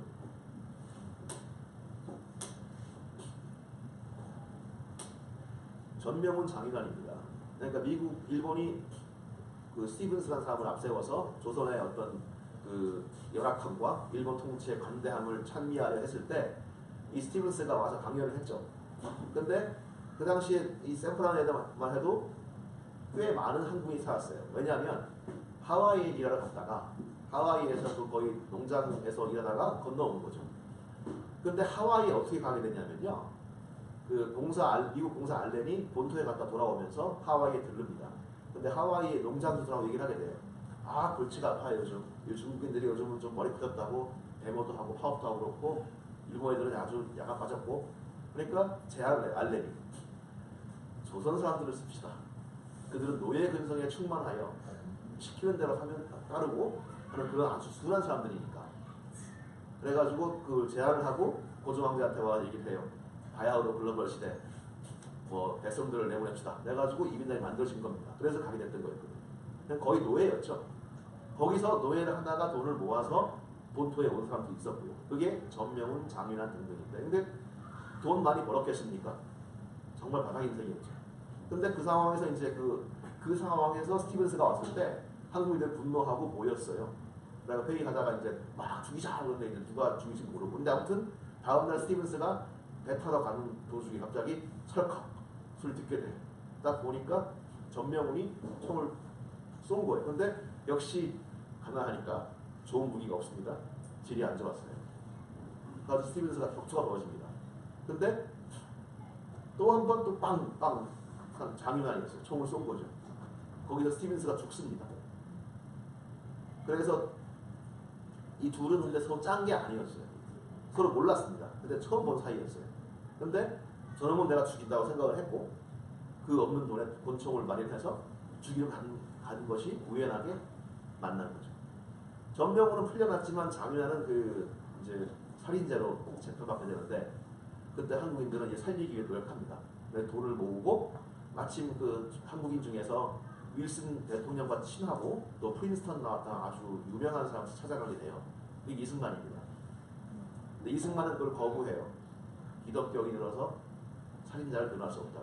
전명훈 장인환입니다. 그러니까 일본이 그 스티븐스라는 사람을 앞세워서 조선의 어떤 그 열악함과 일본 통치의 관대함을 찬미하려 했을 때 이 스티븐스가 와서 강연을 했죠. 근데 그 당시에 이 샌프란에만 해도 꽤 많은 한국인이 살았어요. 왜냐하면 하와이에 일하러 갔다가 하와이에서 거의 농장에서 일하다가 건너온 거죠. 근데 하와이에 어떻게 가게 됐냐면요. 미국 공사 알렌이 본토에 갔다 돌아오면서 하와이에 들릅니다. 근데 하와이에 농장주들하고 얘기를 하게 돼요. 골치가 아파요 요즘. 중국인들이 요즘은 좀 머리 굳었다고 데모도 하고 파업도 하고 그렇고 일본 애들은 아주 야가 빠졌고. 그러니까 알렌이 조선 사람들을 씁시다. 그들은 노예 근성에 충만하여 시키는 대로 하면 따르고 하는 그런 아주 순한 사람들이니까. 그래가지고 그 제안을 하고 고종황제한테 와서 얘기를 해요. 바야흐로 글로벌 시대 백성들을 내보냅시다. 그래가지고 이민당이 만들어진 겁니다. 그래서 가게 됐던 거였거든요. 거의 노예였죠. 거기서 노예를 하다가 돈을 모아서 본토에 온 사람도 있었고요. 그게 전명훈, 장인환 등등인데, 근데 돈 많이 벌었겠습니까? 정말 바닥 인생이었죠. 근데 그 상황에서 이제 그 상황에서 스티븐스가 왔을 때 한국인들 분노하고 모였어요. 그래서 회의하다가 이제 막 죽이자 그러는데 이제 누가 죽일지 모르고. 근데 아무튼 다음날 스티븐스가 배 타러 가는 도중에 갑자기 철컥 소리 듣게 돼요. 딱 보니까 전명훈이 총을 쏜 거예요. 근데 역시 가난하니까 좋은 무기가 없습니다. 질이 안 좋았어요. 그래서 스티븐스가 격투가 벌어집니다. 근데 또 한 번 또 빵빵 장윤환이었어요. 총을 쏜 거죠. 거기서 스티븐스가 죽습니다. 그래서 이 둘은 근데 서로 짠 게 아니었어요. 서로 몰랐습니다. 근데 처음 본 사이였어요. 근데 저놈은 내가 죽인다고 생각을 했고 그 없는 돈에 권총을 마련해서 죽이러 간 것이 우연하게 만난 거죠. 전병훈은 풀려났지만 장윤환은 그 이제 살인죄로 재판받게 되는데 그때 한국인들은 이제 살리기 위해 노력합니다. 돈을 모으고 마침 그 한국인 중에서 윌슨 대통령과 친하고 또 프린스턴 나왔던 아주 유명한 사람을 찾아가게 돼요. 그게 이승만입니다. 근데 이승만은 그걸 거부해요. 기독교인이 들어서 살인자를 변할 수 없다.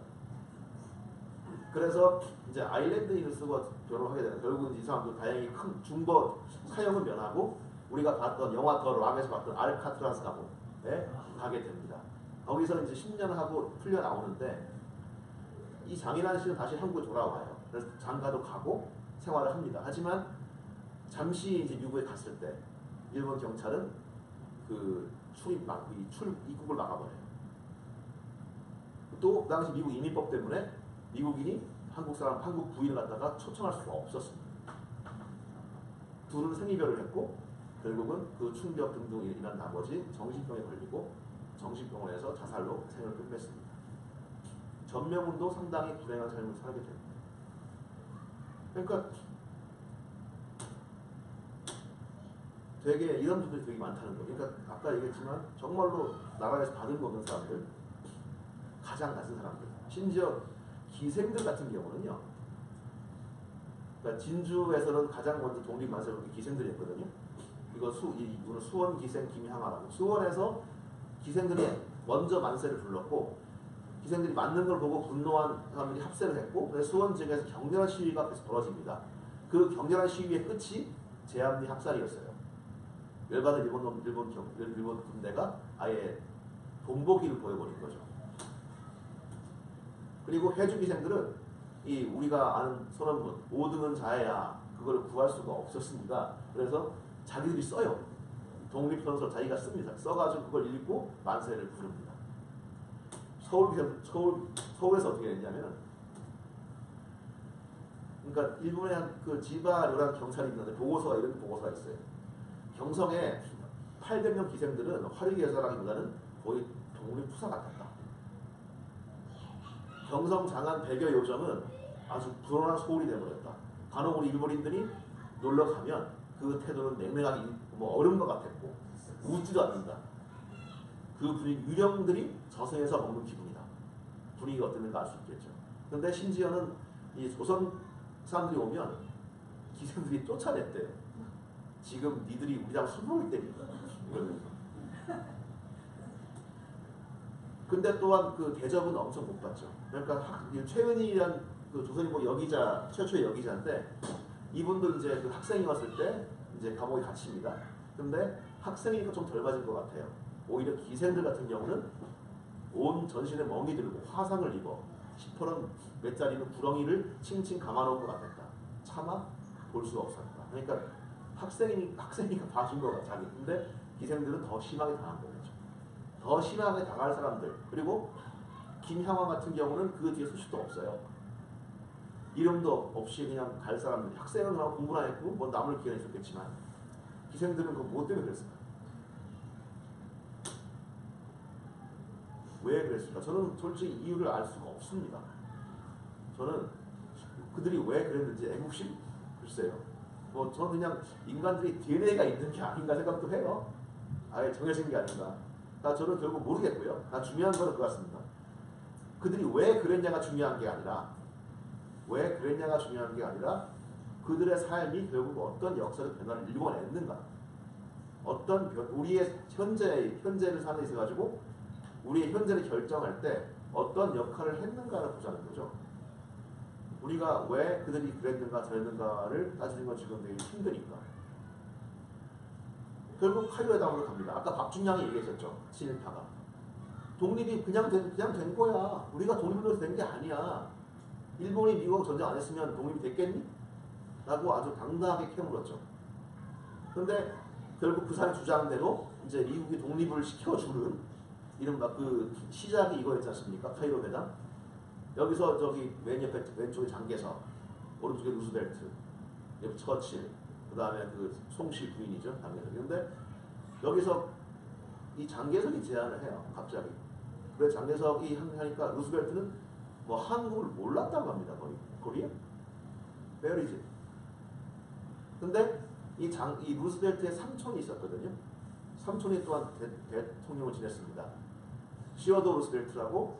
그래서 이제 아일랜드인을 쓰고 결혼하게 되는 결국은 이 사람도 다행히 큰 중거 사형은 면하고 우리가 봤던 영화 더 락에서 봤던 알카트라스 감옥에 가게 됩니다. 거기서 이제 10년 하고 풀려 나오는데 이 장인환 씨는 다시 한국에 돌아와요. 그래서 장가도 가고 생활을 합니다. 하지만 잠시 이제 미국에 갔을 때 일본 경찰은 그 입국을 막아버려요. 또 그 당시 미국 이민법 때문에 미국인이 한국 부인을 갖다가 초청할 수가 없었습니다. 둘은 생이별을 했고 결국은 그 충격 등등 인한 나머지 정신병에 걸리고 정신병원에서 자살로 생을 끝냈습니다. 전명훈도 상당히 불행한 삶을 살게 됩니다. 그러니까 되게 이런 분들이 되게 많다는 거예요. 그러니까 아까 얘기했지만 정말로 나라에서 받은 거 없는 사람들, 가장 낮은 사람들, 심지어 기생들 같은 경우는요. 그러니까 진주에서는 가장 먼저 독립만세를 한 기생들이었거든요. 이분은 수원 기생 김향아라고. 수원에서 기생들이 먼저 만세를 불렀고 기생들이 맞는 걸 보고 분노한 사람들이 합세를 했고 그래서 수원 지역에서 격렬한 시위가 계속 벌어집니다. 그 격렬한 시위의 끝이 제암리 합살이었어요. 열받은 일본 군대가 아예 본보기를 보여버린 거죠. 그리고 해주 기생들은 이 우리가 아는 선언문 5등은 자해야 그걸 구할 수가 없었습니다. 그래서 자기들이 써요. 독립선서 자기가 씁니다. 써가지고 그걸 읽고 만세를 부릅니다. 서울에서 어떻게 했냐면 그러니까 일본의 그 지바료라는 경찰이 있는데 보고서가 이런 보고서가 있어요. 경성의 800명 기생들은 화려하게 여자라기보다는 거의 독립투사 같았다. 경성 장안 100여 요정은 아주 불온한 소울이 되어버렸다. 간혹 우리 일본인들이 놀러 가면 그 태도는 냉랭하게 뭐 얼음과 같았고 웃지도 않는다. 그 분위기 유령들이 저승에서 먹는 기분이다. 분위기가 어땠는가 알 수 있겠죠. 그런데 심지어는 이 조선 사람들이 오면 기생들이 쫓아냈대요. 지금 니들이 우리랑 술 먹을 때니까. 근데 또한 그 대접은 엄청 못 받죠. 그러니까 최은희란 그 조선일보 여기자 최초의 여기자인데 이분도 이제 그 학생이 왔을 때 이제 감옥에 갇힙니다. 근데 학생이니까 좀 덜 맞은 것 같아요. 오히려 기생들 같은 경우는 온 전신에 멍이 들고 화상을 입어 시퍼런 몇 자리는 구렁이를 칭칭 감아놓은 것 같았다. 차마 볼 수 없었다. 그러니까 학생이니까 봐준 것 같아. 자기. 근데 기생들은 더 심하게 당한 거죠. 더 심하게 당할 사람들. 그리고 김향화 같은 경우는 그 뒤에 소식도 없어요. 이름도 없이 그냥 갈 사람들. 학생은 그냥 공부나 했고 뭐 남을 기회는 있었겠지만 기생들은 그거 뭐 때문에 그랬을까? 왜 그랬을까? 저는 솔직히 이유를 알 수가 없습니다. 저는 그들이 왜 그랬는지 애국심? 글쎄요. 뭐 저는 그냥 인간들이 DNA가 있는 게 아닌가 생각도 해요. 아예 정해진 게 아닌가. 저는 결국 모르겠고요. 중요한 건 그거 같습니다. 그들이 왜 그랬냐가 중요한 게 아니라 그들의 삶이 결국 어떤 역사적 변화를 일궈냈는가. 어떤 우리의 현재를 사는 데 있어가지고 우리의 현재를 결정할 때 어떤 역할을 했는가를 보자는 거죠. 우리가 왜 그들이 그랬는가 저랬는가를 따지는 건 지금 되게 힘드니까. 결국 카이로의 당으로 갑니다. 아까 박준양이 얘기했었죠. 친일파가. 독립이 그냥 된 거야. 우리가 독립으로서 된 게 아니야. 일본이 미국하고 전쟁 안 했으면 독립이 됐겠니? 라고 아주 당당하게 캐물었죠. 근데 결국 그 사람의 주장대로 이제 미국이 독립을 시켜주는 이른바 그 시작이 이거였지 않습니까? 카이로 회담. 여기서 저기 맨 옆에 왼쪽에 장개석, 오른쪽에 루스벨트, 옆에 처칠, 그 다음에 그 송씨 부인이죠. 장개석이. 근데 여기서 이 장개석이 제안을 해요. 갑자기. 그래 장개석이 하니까 루스벨트는 뭐 한국을 몰랐다고 합니다. 거의. 코리아? 베어리지. 근데 이 루스벨트의 삼촌이 있었거든요. 삼촌이 또한 대통령을 지냈습니다. 시어도 루스벨트라고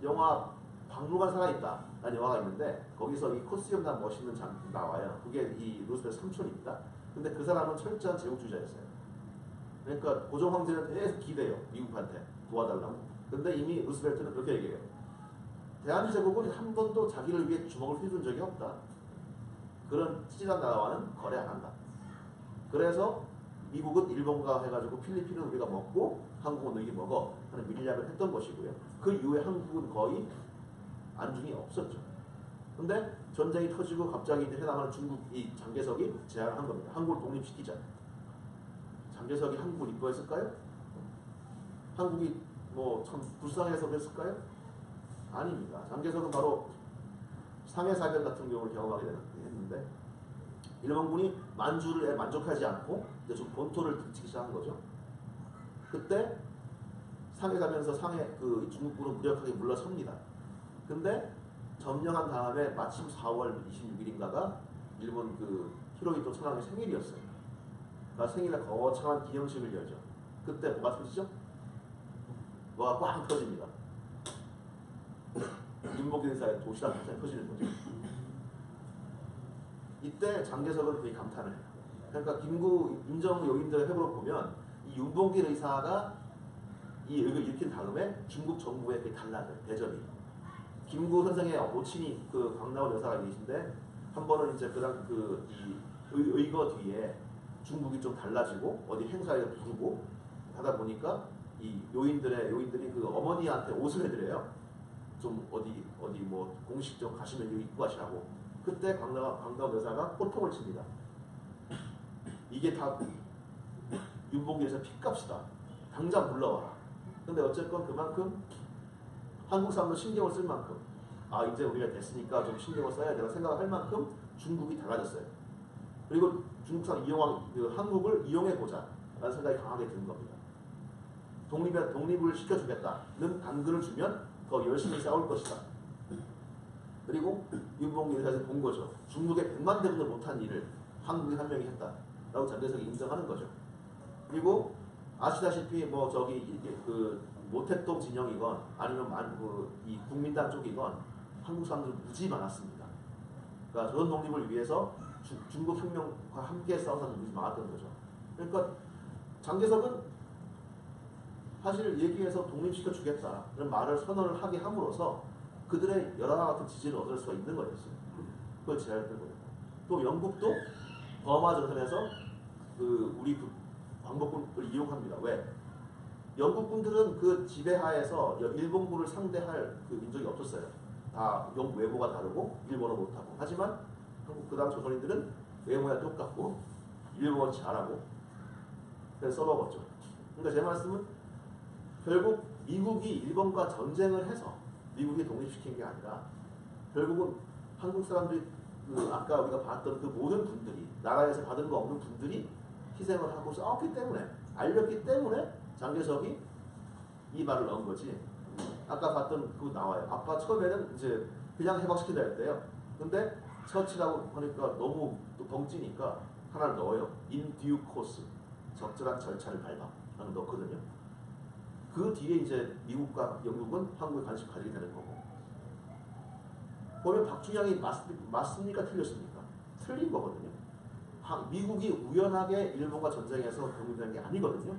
영화 박물관 살아있다 라는 영화가 있는데 거기서 이 코스염단 멋있는 장 나와요. 그게 이 루스벨트 삼촌입니다. 근데 그 사람은 철저한 제국주의자였어요. 그러니까 고종 황제는 계속 기대요. 미국한테 도와달라고. 근데 이미 루스벨트는 그렇게 얘기해요. 대한제국은 한 번도 자기를 위해 주먹을 휘둔 적이 없다. 그런 찌질한 나라와는 거래 안 한다. 그래서 미국은 일본과 해가지고 필리핀은 우리가 먹고 한국은 너희가 먹어 하는 밀약을 했던 것이고요. 그 이후에 한국은 거의 안중이 없었죠. 근데 전쟁이 터지고 갑자기 이제 해당하는 중국 이 장개석이 제안을 한 겁니다. 한국을 독립시키자. 장개석이 한국을 이뻐했을까요? 한국이 뭐 참 불쌍해서 그랬을까요? 아닙니다. 장개석은 바로 상해사변 같은 경우를 경험하게 했는데 일본군이 만주를 만족하지 않고 이제 좀 본토를 들치기 시작한 거죠. 그때 상해사변에서 그 중국군은 무력하게 물러섭니다. 근데 점령한 다음에 마침 4월 26일인가가 일본 그 히로히토 천황의 생일이었어요. 그러니까 생일에 거창한 기념식을 열죠. 그때 뭐가 터지죠? 뭐가 꽝 터집니다. 윤복기 의사의 도시락 한잔 터지는 거죠. 이때 장개석은 되게 감탄을 해요. 그러니까 김구 임정 요인들의 회고를 보면 이 윤복기 의사가 이 의를 일으킨 다음에 중국 정부에 그게 달라져요. 대접이. 김구 선생의 모친이 그 광나올 여사가 계신데 한 번은 이제 이 의거 뒤에 중국이 좀 달라지고 어디 행사에 부르고 하다 보니까 이 요인들이 그 어머니한테 옷을 해드려요. 좀 어디 뭐 공식 좀 가시면 이거 입고 가시라고. 그때 광나올 여사가 호통을 칩니다. 이게 다 윤복기에서 핏값이다. 당장 불러와라. 근데 어쨌건 그만큼 한국 사람도 신경을 쓸 만큼 이제 우리가 됐으니까 좀 신경을 써야 되라고 생각을 할 만큼 중국이 달라졌어요. 그리고 중국산 한국을 이용해보자 라는 생각이 강하게 드는 겁니다. 독립을 시켜주겠다는 단근을 주면 더 열심히 싸울 것이다. 그리고 윤봉기 의사에서 본 거죠. 중국의 100만 대군도 못한 일을 한국이 한 명이 했다 라고 장개석이 인정하는 거죠. 그리고 아시다시피 뭐 저기 그 모택동 진영이건 아니면 이 국민당 쪽이건 한국 사람들 무지 많았습니다. 그러니까 조선 독립을 위해서 중국 혁명과 함께 싸운 사람들 무지 많았던 거죠. 그러니까 장개석은 사실 얘기해서 독립시켜 주겠다는 말을 선언을 하게 함으로써 그들의 여러 같은 지지를 얻을 수가 있는 거였어요. 그걸 제안했던 거예요. 또 영국도 버마 전선에서 우리 광복군을 이용합니다. 왜? 영국군들은 그 지배하에서 일본군을 상대할 그 민족이 없었어요. 다 영국 외모가 다르고 일본어 못하고. 하지만 한국 그다음 조선인들은 외모야 똑같고 일본어 잘하고 그래서 써먹었죠. 그러니까 제 말씀은 결국 미국이 일본과 전쟁을 해서 미국이 독립시킨 게 아니라 결국은 한국 사람들이 아까 우리가 봤던 그 모든 분들이 나라에서 받은 거 없는 분들이 희생을 하고 싸웠기 때문에 알렸기 때문에 장개석이 이 말을 넣은 거지. 아까 봤던 그거 나와요. 아빠 처음에는 이제 그냥 해방시키려 했대요. 근데 처치라고 하니까 너무 또 벙찌니까 하나를 넣어요. In due course. 적절한 절차를 밟아. 라는 거 넣거든요. 그 뒤에 이제 미국과 영국은 한국에 관심 가지게 되는 거고. 보면 박준양이 맞습니까? 틀렸습니까? 틀린 거거든요. 미국이 우연하게 일본과 전쟁에서 독립된 게 아니거든요.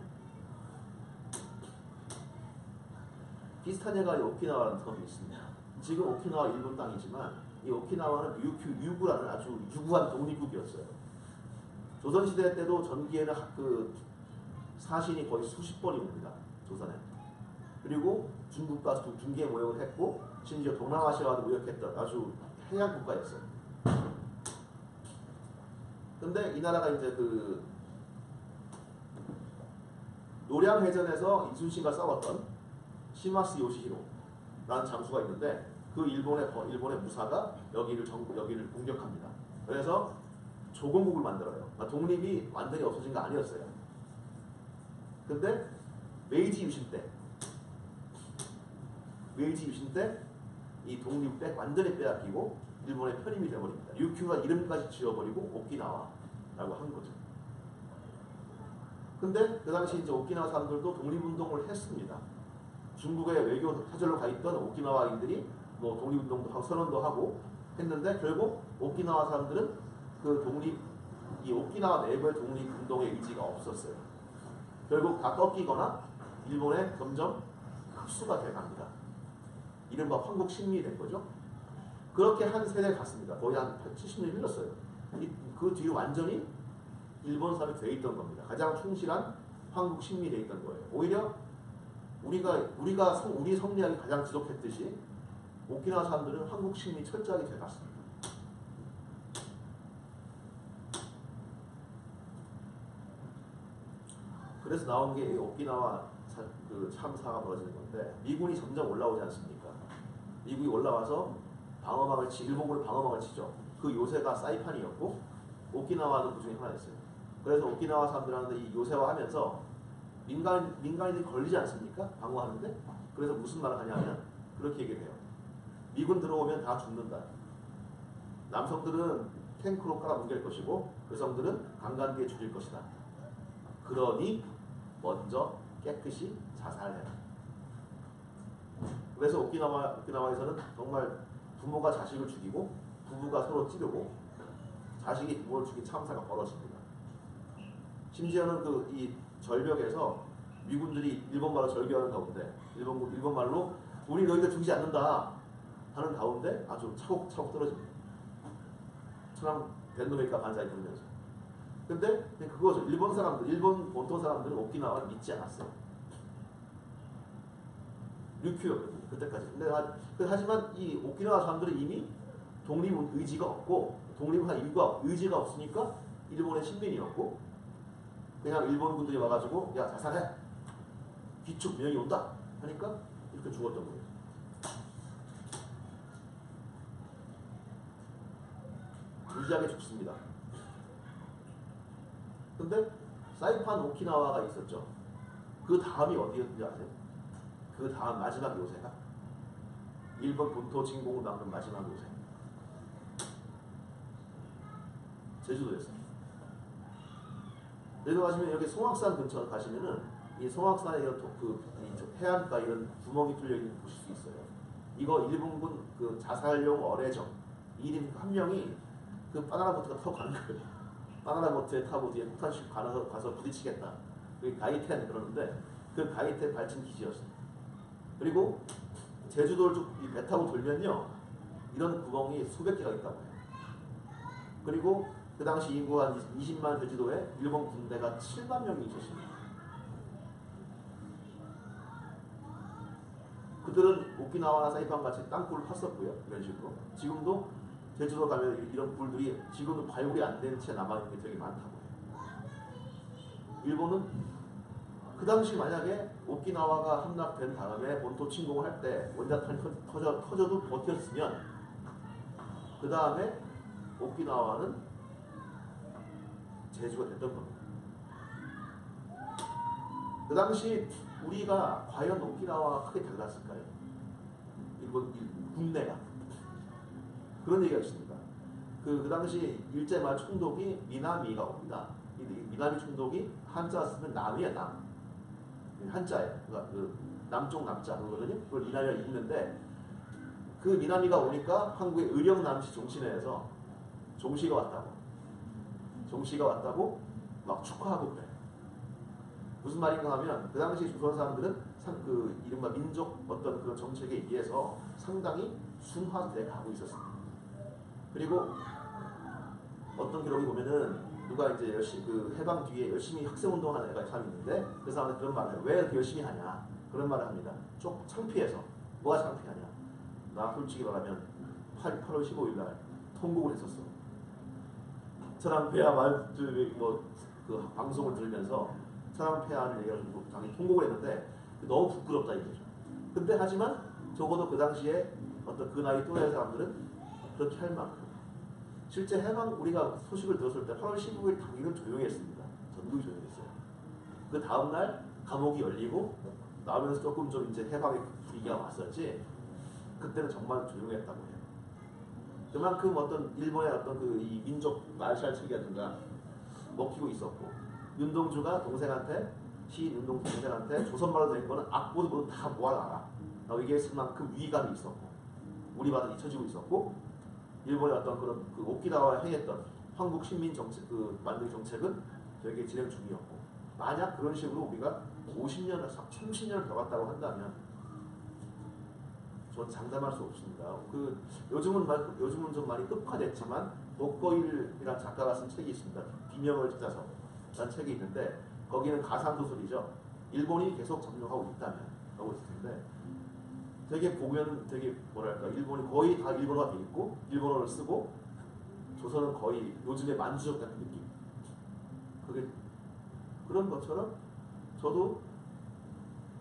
비슷한 예가 이 오키나와라는 섬이 있습니다. 지금 오키나와 일본 땅이지만 이 오키나와는 유구라는 아주 유구한 독립국이었어요. 조선시대 때도 전기에는 그 사신이 거의 수십 번이 옵니다. 조선에. 그리고 중국과 중개 모역을 했고 심지어 동남아시아와도 무역했던 아주 해양 국가였어요. 근데 이 나라가 이제 그 노량해전에서 이순신과 싸웠던 시마스 요시히로라는 장수가 있는데 그 일본의 무사가 여기를 공격합니다. 그래서 조공국을 만들어요. 그러니까 독립이 완전히 없어진 거 아니었어요. 근데 메이지 유신 때 이 독립 때 완전히 빼앗기고 일본의 편입이 되어버립니다. 류큐가 이름까지 지어버리고 오키나와라고 한 거죠. 근데 그 당시 이제 오키나와 사람들도 독립운동을 했습니다. 중국의 외교 사절로 가 있던 오키나와인들이 뭐 독립운동도 하고 선언도 하고 했는데 결국 오키나와 사람들은 이 오키나와 내부의 독립운동의 의지가 없었어요. 결국 다 꺾이거나 일본에 점점 흡수가 돼갑니다. 이른바 황국 식민이 된 거죠. 그렇게 한 세대 갔습니다. 거의 한 70년 흘렀어요. 그 뒤로 완전히 일본 사람이 돼 있던 겁니다. 가장 충실한 황국 식민이 돼 있던 거예요. 오히려 우리 성리학이 가장 지속했듯이 오키나와 사람들은 황국 식민이 철저하게 돼 갔습니다. 그래서 나온 게 오키나와 그 참사가 벌어지는 건데 미군이 점점 올라오지 않습니까? 미국이 올라와서 일본군을 방어막을 치죠. 그 요새가 사이판이었고 오키나와도 그 중에 하나였어요. 그래서 오키나와 사람들한테 이 요새화하면서 민간인들이 걸리지 않습니까? 방어하는데. 그래서 무슨 말을 하냐면 그렇게 얘기를 해요. 미군 들어오면 다 죽는다. 남성들은 탱크로 깔아뭉갤 것이고 여성들은 강간기에 죽일 것이다. 그러니 먼저 깨끗이 자살해라. 그래서 오키나와에서는 정말 부모가 자식을 죽이고 부부가 서로 찌르고 자식이 부모를 죽인 참사가 벌어집니다. 심지어는 이 절벽에서 미군들이 일본말로 절규하는 가운데 일본말로 우리 너희들 죽이지 않는다 하는 가운데 아주 차곡차곡 떨어집니다. 천황 벤노메이카 반사에 부르면서. 근데 그거죠. 일본 본토 사람들은 오키나와를 믿지 않았어요. 류큐였거든요. 그때까지. 근데 하지만 이 오키나와 사람들은 이미 독립 의지가 없고 독립할 이유가 의지가 없으니까 일본의 식민이었고 그냥 일본 군들이 와가지고 야 자살해. 귀축 명이 온다 하니까 이렇게 죽었던 거예요. 무지하게 죽습니다. 근데 사이판 오키나와가 있었죠. 그 다음이 어디였는지 아세요? 그 다음 마지막 요새가 일본 본토 진공을 막는 마지막 요새 제주도였어요. 제주도 가시면 여기 송악산 근처 가시면은 이 송악산에 이런 이 해안가 이런 구멍이 뚫려 있는 거 보실 수 있어요. 이거 일본군 그 자살용 어뢰정 1인 한 명이 그 바나나 보트가 타고 가는 거예요. 바나나 보트에 타고 뒤에 폭탄식 가서 부딪히겠다. 그게 가이텐 그러는데 그 가이텐 발진 기지였어요. 그리고 제주도를 쭉 배 타고 돌면요 이런 구멍이 수백 개가 있다고 해요. 그리고 그 당시 인구 한 20만 제주도에 일본 군대가 7만 명이 있었습니다. 그들은 오키나와나 사이판 같이 땅굴을 팠었고요. 이런 식으로. 지금도 제주도 가면 이런 굴들이 지금도 발굴이 안 된 채 남아있는 게 되게 많다고 해요. 일본은 그 당시 만약에 오키나와가 함락된 다음에 본토 침공을 할 때 원자탄이 터져도 버텼으면 그 다음에 오키나와는 제주가 됐던 겁니다. 그 당시 우리가 과연 오키나와가 크게 달랐을까요? 일본 국내가 그런 얘기가 있습니다. 그 당시 일제말 총독이 미나미가 옵니다. 미나미 총독이 한자 쓰면 남이야 남. 한자예요. 그러니까 그 남쪽 남자 그거거든요. 그걸 미나미가 읽는데 그 미나미가 오니까 한국의 의령남시 종신회에서 종시가 왔다고 막 축하하고 그래. 무슨 말인가 하면 그 당시 조선 사람들은 그 이른바 민족 어떤 그런 정책에 의해서 상당히 순화돼 가고 있었습니다. 그리고 어떤 기록이 보면은 누가 이제 열심히 그 해방 뒤에 열심히 학생 운동하는 애가 참 있는데 그 사람은 그런 말을 해요. 왜 이렇게 열심히 하냐? 그런 말을 합니다. 좀 창피해서. 뭐가 창피하냐? 나 솔직히 말하면 8월 15일 날 통곡을 했었어. 천황폐하 그 방송을 들으면서 천황폐하를 얘기하고 당연히 통곡을 했는데 너무 부끄럽다 이거죠. 근데 하지만 적어도 그 당시에 어떤 그 나이 또래 사람들은 그렇게 할 만큼 실제 해방 우리가 소식을 들었을 때 8월 15일 당일은 조용했습니다. 전국이 조용했어요. 그 다음날 감옥이 열리고 나오면서 조금 좀 이제 해방의 분위기가 왔었지 그때는 정말 조용했다고 해요. 그만큼 어떤 일본의 어떤 그 이 민족 말살책이라든가 먹히고 있었고 윤동주가 동생한테 시윤동 동생한테 조선말로 된 거는 악보도 모두 다 모아놔라 얘기했을 만큼 위감이 있었고 우리 바다 잊혀지고 있었고 일본의 어떤 그런 그 오키나와에 행했던 황국 신민 정책 그 만들기 정책은 되게 진행 중이었고 만약 그런 식으로 우리가 50년, 30년을 더 갔다고 한다면 전 장담할 수 없습니다. 그 요즘은 좀 많이 흑화됐지만 목거일이라는 작가가 쓴 책이 있습니다. 비명을 찾아서라는 책이 있는데 거기는 가상도설이죠. 일본이 계속 점령하고 있다면 하고 있을 텐데 되게 보면 되게 뭐랄까 일본이 거의 다 일본어가 돼 있고 일본어를 쓰고 조선은 거의 요즘의 만주적 같은 느낌. 그게 그런 것처럼 저도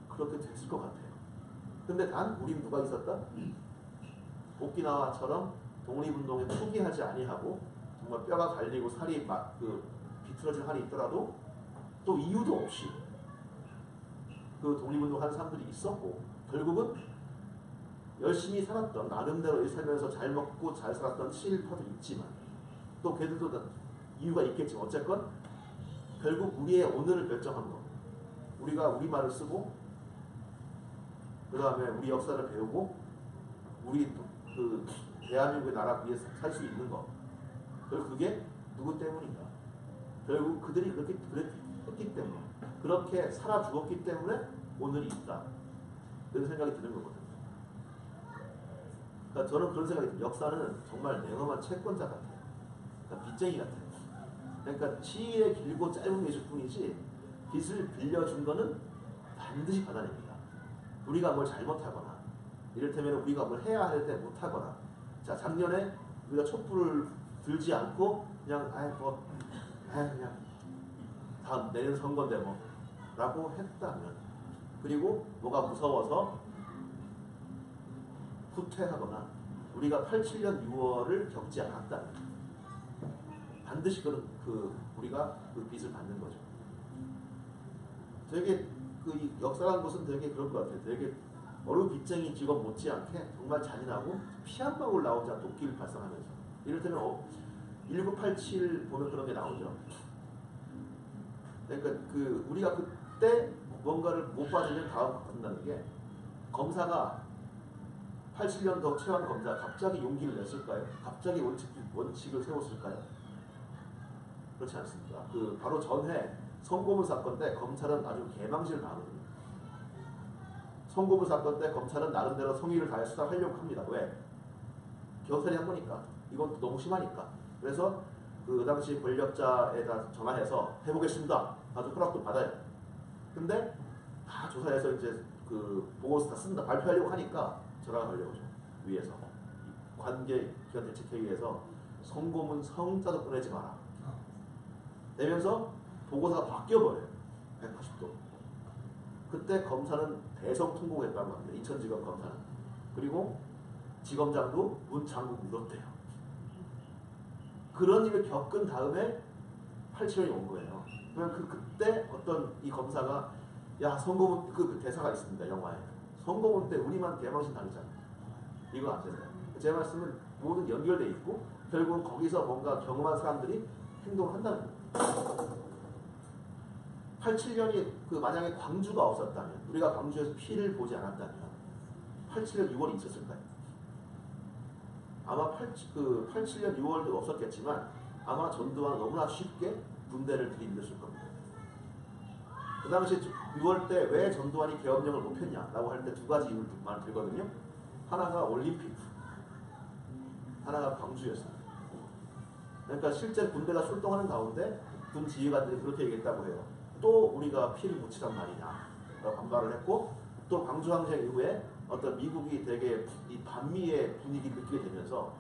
그렇게 됐을 것 같아요. 근데 단 우린 누가 있었다? 오키나와처럼 독립운동에 포기하지 아니하고 정말 뼈가 갈리고 살이 비틀어진 살이 있더라도 또 이유도 없이 그 독립운동 한 사람들이 있었고 결국은 열심히 살았던 나름대로 살면서 잘 먹고 잘 살았던 친일파도 있지만 또 걔들도 다 이유가 있겠지만 어쨌건 결국 우리의 오늘을 결정한 거 우리가 우리말을 쓰고 그 다음에 우리 역사를 배우고 우리 그 대한민국의 나라 위에 살 수 있는 거 결국 그게 누구 때문인가 결국 그들이 그렇게 했기 때문에 그렇게 살아 죽었기 때문에 오늘이 있다 그런 생각이 드는 거거든요. 그러니까 저는 그런 생각이 듭니다. 역사는 정말 냉엄한 채권자 같아요. 그러니까 빚쟁이 같아요. 그러니까 시일의 길고 짧은 게 있을 뿐이지 빚을 빌려준 거는 반드시 받아냅니다. 우리가 뭘 잘못하거나 이를테면 우리가 뭘 해야 할 때 못하거나 자 작년에 우리가 촛불을 들지 않고 그냥 그냥 다음 내년 선거인데 뭐 라고 했다면 그리고 뭐가 무서워서 후퇴하거나 우리가 87년 6월을 겪지 않았다면 반드시 우리가 그 빚을 받는 거죠. 되게 그 역사라는 것은 되게 그럴 것 같아요. 되게 어느 빚쟁이 직업 못지않게 정말 잔인하고 피 한 방울 나오지 않고 도끼를 발사하면서 이를테면 1987 보면 그런 게 나오죠. 그러니까 그 우리가 그때 뭔가를 못 받으면 다음 받는다는 게 검사가 87년도 최완 검사 갑자기 용기를 냈을까요? 갑자기 원칙을 세웠을까요? 그렇지 않습니다. 그 바로 전해 성고문 사건 때 검찰은 아주 개망신을 당하거든요. 성고문 사건 때 검찰은 나름대로 성의를 다해 수사하려고 합니다. 왜? 경찰이 한 거니까. 이건 너무 심하니까. 그래서 그 당시 권력자에다 전화해서 해보겠습니다. 아주 허락도 받아요. 근데 다 조사해서 이제 그 보고서 다 쓴다 발표하려고 하니까 전화가 걸려오죠. 위에서 관계기관 대책회의에서 성고문 성자도 보내지 마라. 내면서 보고서가 바뀌어버려요. 180도. 그때 검사는 대성통곡했다고 합니다. 인천지검 검사는. 그리고 지검장도 문 잠그고 물었대요. 그런 일을 겪은 다음에 87년이 온 거예요. 그러면 그때 어떤 이 검사가 야 선거문 그 대사가 있습니다. 영화에. 선거문 때 우리만 개망신 당했잖아. 이거 안 되나요? 제 말씀은 모든 연결돼 있고 결국은 거기서 뭔가 경험한 사람들이 행동을 한다는 거예요. 87년이 그 만약에 광주가 없었다면 우리가 광주에서 피를 보지 않았다면 87년 6월이 있었을까요? 아마 87년 6월도 없었겠지만 아마 전두환은 너무나 쉽게 군대를 들이밀었을 겁니다. 그 당시 6월 때 왜 전두환이 계엄령을 못 폈냐라고 할 때 두 가지 이유를 들거든요. 하나가 올림픽, 하나가 광주였습니다. 그러니까 실제 군대가 출동하는 가운데 군 지휘관들이 그렇게 얘기했다고 해요. 또 우리가 피해를 묻히란 말이냐라고 반발을 했고, 또 광주항쟁 이후에 어떤 미국이 되게 이 반미의 분위기를 느끼게 되면서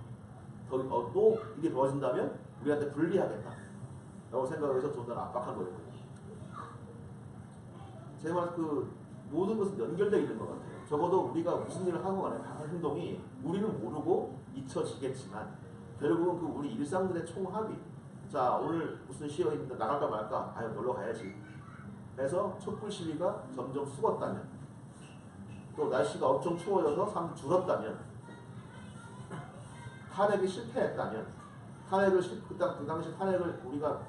또 이게 벌어진다면 우리한테 불리하겠다라고 생각해서 전두환을 압박한 거였거든요. 제 말 그 모든 것은 연결되어 있는 것 같아요. 적어도 우리가 무슨 일을 하고 간에 하는 행동이 우리는 모르고 잊혀지겠지만 결국은 그 우리 일상들의 총합이, 자 오늘 무슨 시험이 있는데 나갈까 말까, 아유 놀러 가야지 해서 촛불 시위가 점점 식었다면, 또 날씨가 엄청 추워져서 삶이 줄었다면, 탄핵이 실패했다면, 그 당시 탄핵을 우리가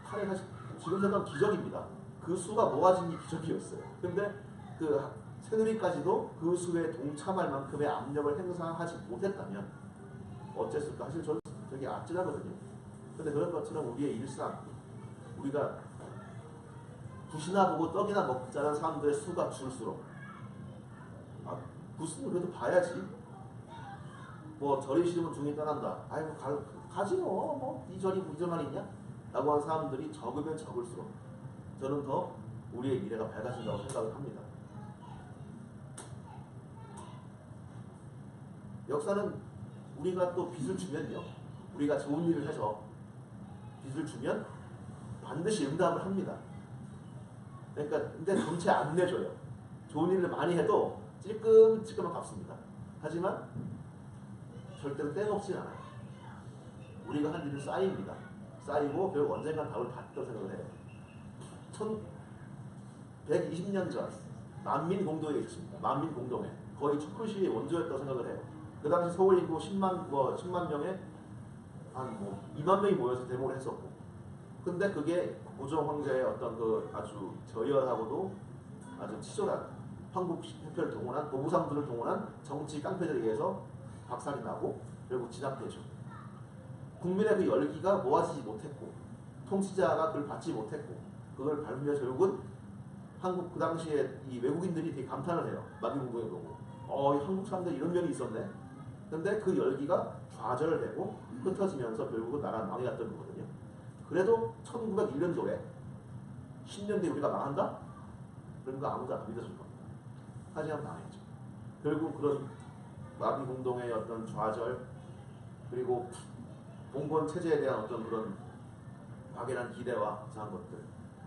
사실 지금 생각하면 기적입니다. 그 수가 모아진 게 기적이었어요. 근데 그 새누리까지도 그 수에 동참할 만큼의 압력을 행사하지 못했다면 어쨌을까? 사실 저는 되게 아찔하거든요. 근데 그런 것처럼 우리의 일상, 우리가 붓이나 보고 떡이나 먹자는 사람들의 수가 줄수록, 아, 붓은 그래도 봐야지. 뭐 절이 싫으면 중이 떠난다. 아이고 가지 뭐 이 절이 이 절만 있냐? 라고 하는 사람들이 적으면 적을수록 저는 더 우리의 미래가 밝아진다고 생각을 합니다. 역사는 우리가 또 빚을 주면요, 우리가 좋은 일을 해서 빚을 주면 반드시 응답을 합니다. 그러니까 근데 전체 안 내줘요. 좋은 일을 많이 해도 찔끔찔끔은 갚습니다. 하지만 절대로 떼먹진 않아요. 우리가 한 일은 쌓입니다. 쌓이고 결국 언젠간 답을 받다고 생각을 해요. 120년 전 만민공동회에 있습니다. 만민공동회. 거의 촛불 시위의 원조였다고 생각을 해요. 그 당시 서울 인구 10만 명에 한 2만 명이 모여서 데모를 했었고, 근데 그게 고종 황제의 어떤 그 아주 저열하고도 아주 치졸한 황국협회를 동원한 노부상들을 동원한 정치 깡패들에 의해서 박살이 나고 결국 진압되죠. 국민의 그 열기가 모아지지 못했고 통치자가 그걸 받지 못했고 그걸 밟으면서 결국은 한국 그 당시에 이 외국인들이 되게 감탄을 해요. 만민공동회 보고 한국 사람들 이런 면이 있었네. 근데 그 열기가 좌절되고 흩어지면서 결국은 나라는 망해갔던 거거든요. 그래도 1901년도에 10년 뒤에 우리가 망한다? 그런 거 아무도 안 믿어줄 겁니다. 하지만 망했죠. 결국 그런 만민공동회의 어떤 좌절, 그리고 봉건 체제에 대한 어떤 그런 막연한 기대와 이상한 것들.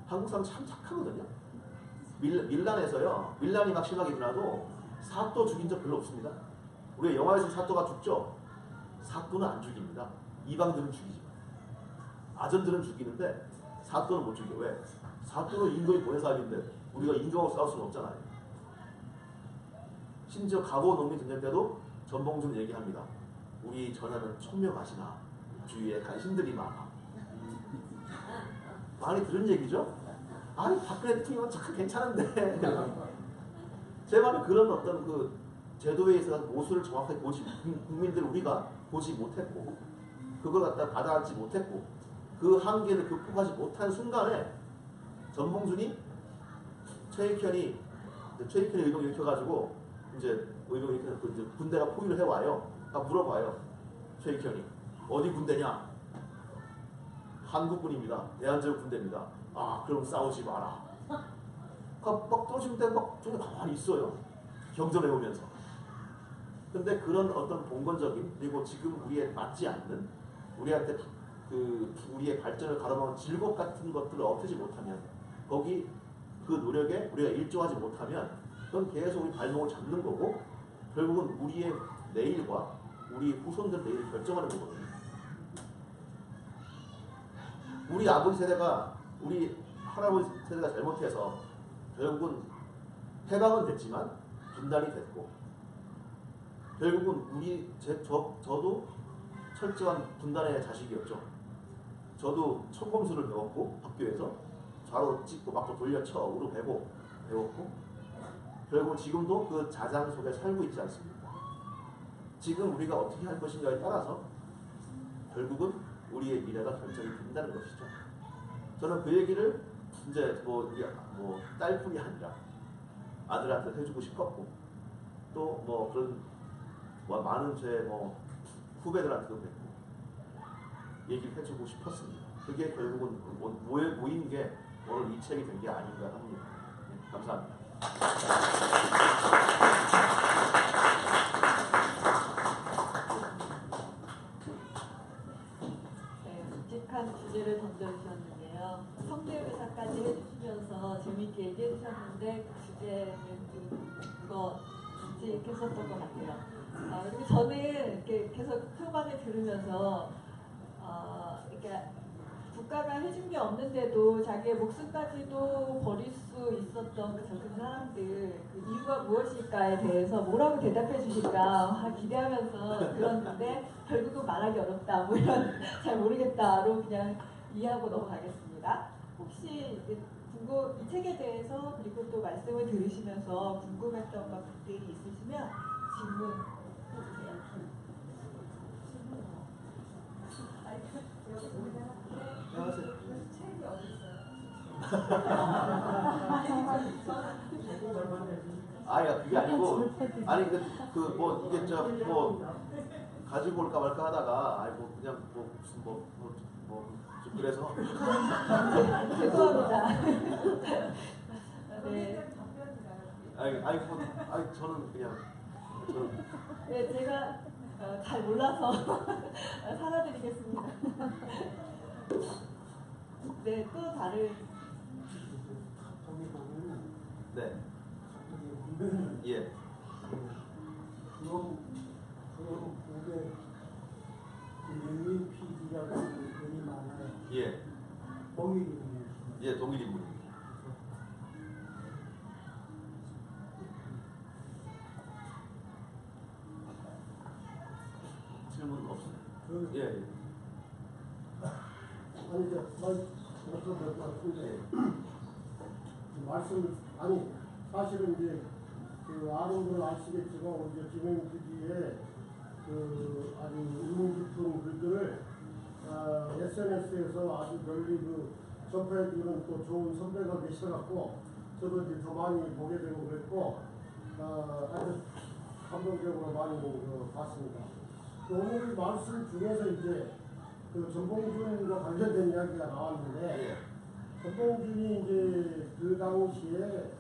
한국 사람 참 착하거든요. 밀란에서요, 밀란이 막 심하게 일어나도 사또 죽인 적 별로 없습니다. 우리 영화에서 사또가 죽죠? 사또는 안 죽입니다. 이방들은 죽이지. 아전들은 죽이는데 사또는 못 죽여. 왜? 사또는 임금이 보내 살인데 우리가 임금하고 싸울 수는 없잖아요. 심지어 갑오 농민 전쟁 때도 전봉준 얘기합니다. 우리 전하는 총명하시나 주위에 간신들이 많아. 많이 들은 얘기죠? 아니 박근혜 대통령은 참 괜찮은데 제 말은 그런 어떤 그 제도에 있어서 모습을 정확하게 보지, 국민들 우리가 보지 못했고 그걸 갖다 받아안지 못했고 그 한계를 극복하지 못한 순간에 전봉준이 최익현이 의병 일으켜가지고 이제 의병 일으켜서 이제 군대가 포위를 해와요. 물어봐요. 최익현이 어디 군대냐? 한국군입니다. 대한제국 군대입니다. 아 그럼 싸우지 마라. 막 떨어지는데 막 저기 가만히 있어요. 경전해오면서. 근데 그런 어떤 봉건적인, 그리고 지금 우리에 맞지 않는, 우리한테 그 우리의 발전을 가로막는 질곡 같은 것들을 없애지 못하면, 거기 그 노력에 우리가 일조하지 못하면 그건 계속 우리 발목을 잡는 거고 결국은 우리의 내일과 우리 후손들 내일을 결정하는 거거든요. 우리 아버지 세대가, 우리 할아버지 세대가 잘못해서 결국은 해방은 됐지만 분단이 됐고, 결국은 저도 철저한 분단의 자식이었죠. 저도 총검술을 배웠고 학교에서 좌로 찍고 막고 돌려쳐 우로 배웠고 결국 지금도 그 자장 속에 살고 있지 않습니까? 지금 우리가 어떻게 할 것인가에 따라서 결국은 우리의 미래가 결정이 된다는 것이죠. 저는 그 얘기를 이제 뭐 딸뿐이 아니라 아들한테 해주고 싶었고 또 뭐 그런 뭐 많은 제 뭐 후배들한테도 그랬고 얘기를 해주고 싶었습니다. 그게 결국은 모인 게 오늘 이 책이 된 게 아닌가 합니다. 네, 감사합니다. 네, 묵직한 주제를 던져주셨는데요. 성대묘사까지 해주시면서 재미있게 얘기해 주셨는데 그 주제는 좀 묵직했었던 것 같아요. 그리고 저는 이렇게 계속 표반을 들으면서 이렇게 국가가 해준 게 없는데도 자기의 목숨까지도 버릴 수 있었던 그 적은 사람들 그 이유가 무엇일까에 대해서 뭐라고 대답해 주실까 기대하면서 들었는데 결국은 말하기 어렵다 뭐 이런 잘 모르겠다로 그냥 이해하고 넘어가겠습니다. 혹시 이 책에 대해서 그리고 또 말씀을 들으시면서 궁금했던 것들이 있으시면 질문 해주세요. 안녕하세요. 책이 어디 있어요? 아야 그게 아니고 아니 그 뭐 이게 뭐 가지고 올까 말까 하다가 아이 뭐 그냥 뭐 무슨 좀 그래서 죄송합니다. 네. 아니 저는 그냥 네, 제가 잘 몰라서 사과드리겠습니다. 네, 또 다른 거기 보면은 네 보면은 예. 그런 국의 UAPD라고 글이 많아요. 예. 동일인물. 예, 동일 인물입니다. 질문 없습니다. 예, 예. 아니 어떤 것 같은데 말씀 아니 사실은 이제 그 아는 분은 아시겠지만 이제 김영 PD의 그 아주 의미 깊은 글들을 SNS에서 아주 널리 그 접해주는 또 좋은 선배가 계셔갖고 저도 이제 더 많이 보게 되고 그랬고 아주 감동적으로 많이 봤습니다. 오늘 말씀 중에서 이제 그 전봉준과 관련된 이야기가 나왔는데 전봉준이 이제 그 당시에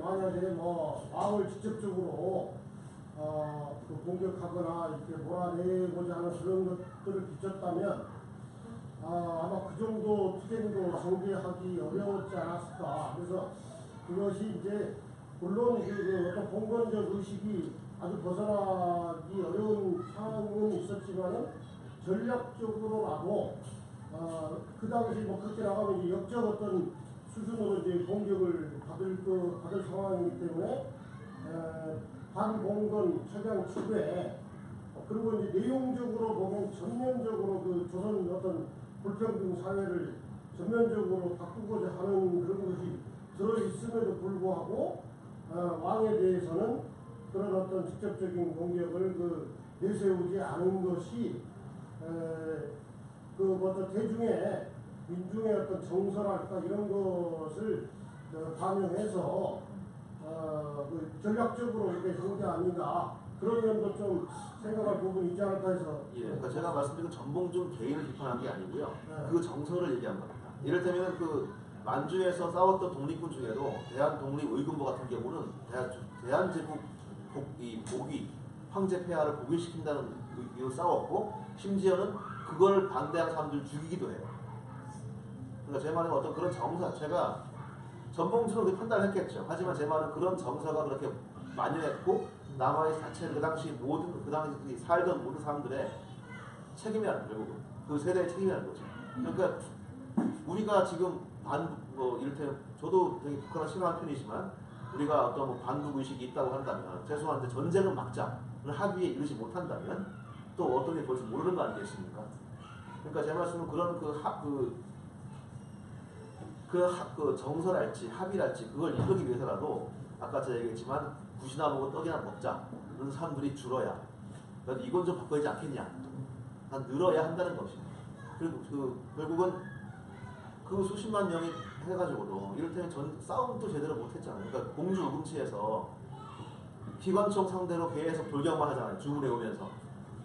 만약에 뭐 마음을 직접적으로 그 공격하거나 이렇게 몰아내고자 하는 그런 것들을 비쳤다면 아마 그 정도 투쟁도 전개하기 어려웠지 않았을까. 그래서 그것이 이제 물론 그 어떤 봉건적 의식이 아주 벗어나기 어려운 상황은 있었지만은 전략적으로라도 그 당시 뭐 그렇게 나가면 이제 역적 어떤 수준으로 이제 공격을 받을 상황이기 때문에 반봉건 최강 추구에 그리고 이제 내용적으로 보면 전면적으로 그 조선 어떤 불평등 사회를 전면적으로 바꾸고자 하는 그런 것이 들어 있음에도 불구하고 왕에 대해서는 그런 어떤 직접적인 공격을 내세우지 않은 것이 그 어떤 대중의 민중의 어떤 정서랄까 이런 것을 반영해서 그 전략적으로 이렇게 한 게 아닌가 그런 면도 좀 생각할 부분이 있지 않을까 해서. 예, 그러니까 제가 말씀드린 전봉준 개인을 비판한 게 아니고요. 네. 그 정서를 얘기한 겁니다. 이를테면 그 만주에서 싸웠던 독립군 중에도 대한독립의군부 같은 경우는 대한제국 복위 황제 폐하를 복위시킨다는 의미로 싸웠고 심지어는 그걸 반대하는 사람들 죽이기도 해요. 그러니까 제 말은 어떤 그런 정서, 제가 전봉준은 그렇게 판단을 했겠죠. 하지만 제 말은 그런 정서가 그렇게 만연했고 남아의 자체를 그 당시 살던 모든 사람들의 책임이라는 결국은 그 세대의 책임이라는 거죠. 그러니까 우리가 지금 이를테면 저도 되게 북한을 싫어하는 편이지만 우리가 어떤 뭐 반북 의식이 있다고 한다면 죄송한데 전쟁은 막자를 합의에 이르지 못한다면 또 어떤 일이 벌지 모르는 거 아니겠습니까? 그러니까 제 말씀은 그런 그 정서랄지 합의랄지 그걸 이루기 위해서라도 아까 제가 얘기했지만 굿이나 먹고 떡이나 먹자 그런 사람들이 줄어야 그래도 이건 좀 바꿔야지 않겠냐 난 늘어야 한다는 것입니다. 그리고 결국은 그 수십만 명이 해가지고도 이를테면 싸움도 제대로 못했잖아요. 그러니까 공주 우금치에서 기관총 상대로 계속 돌격만 하잖아요. 주문해 오면서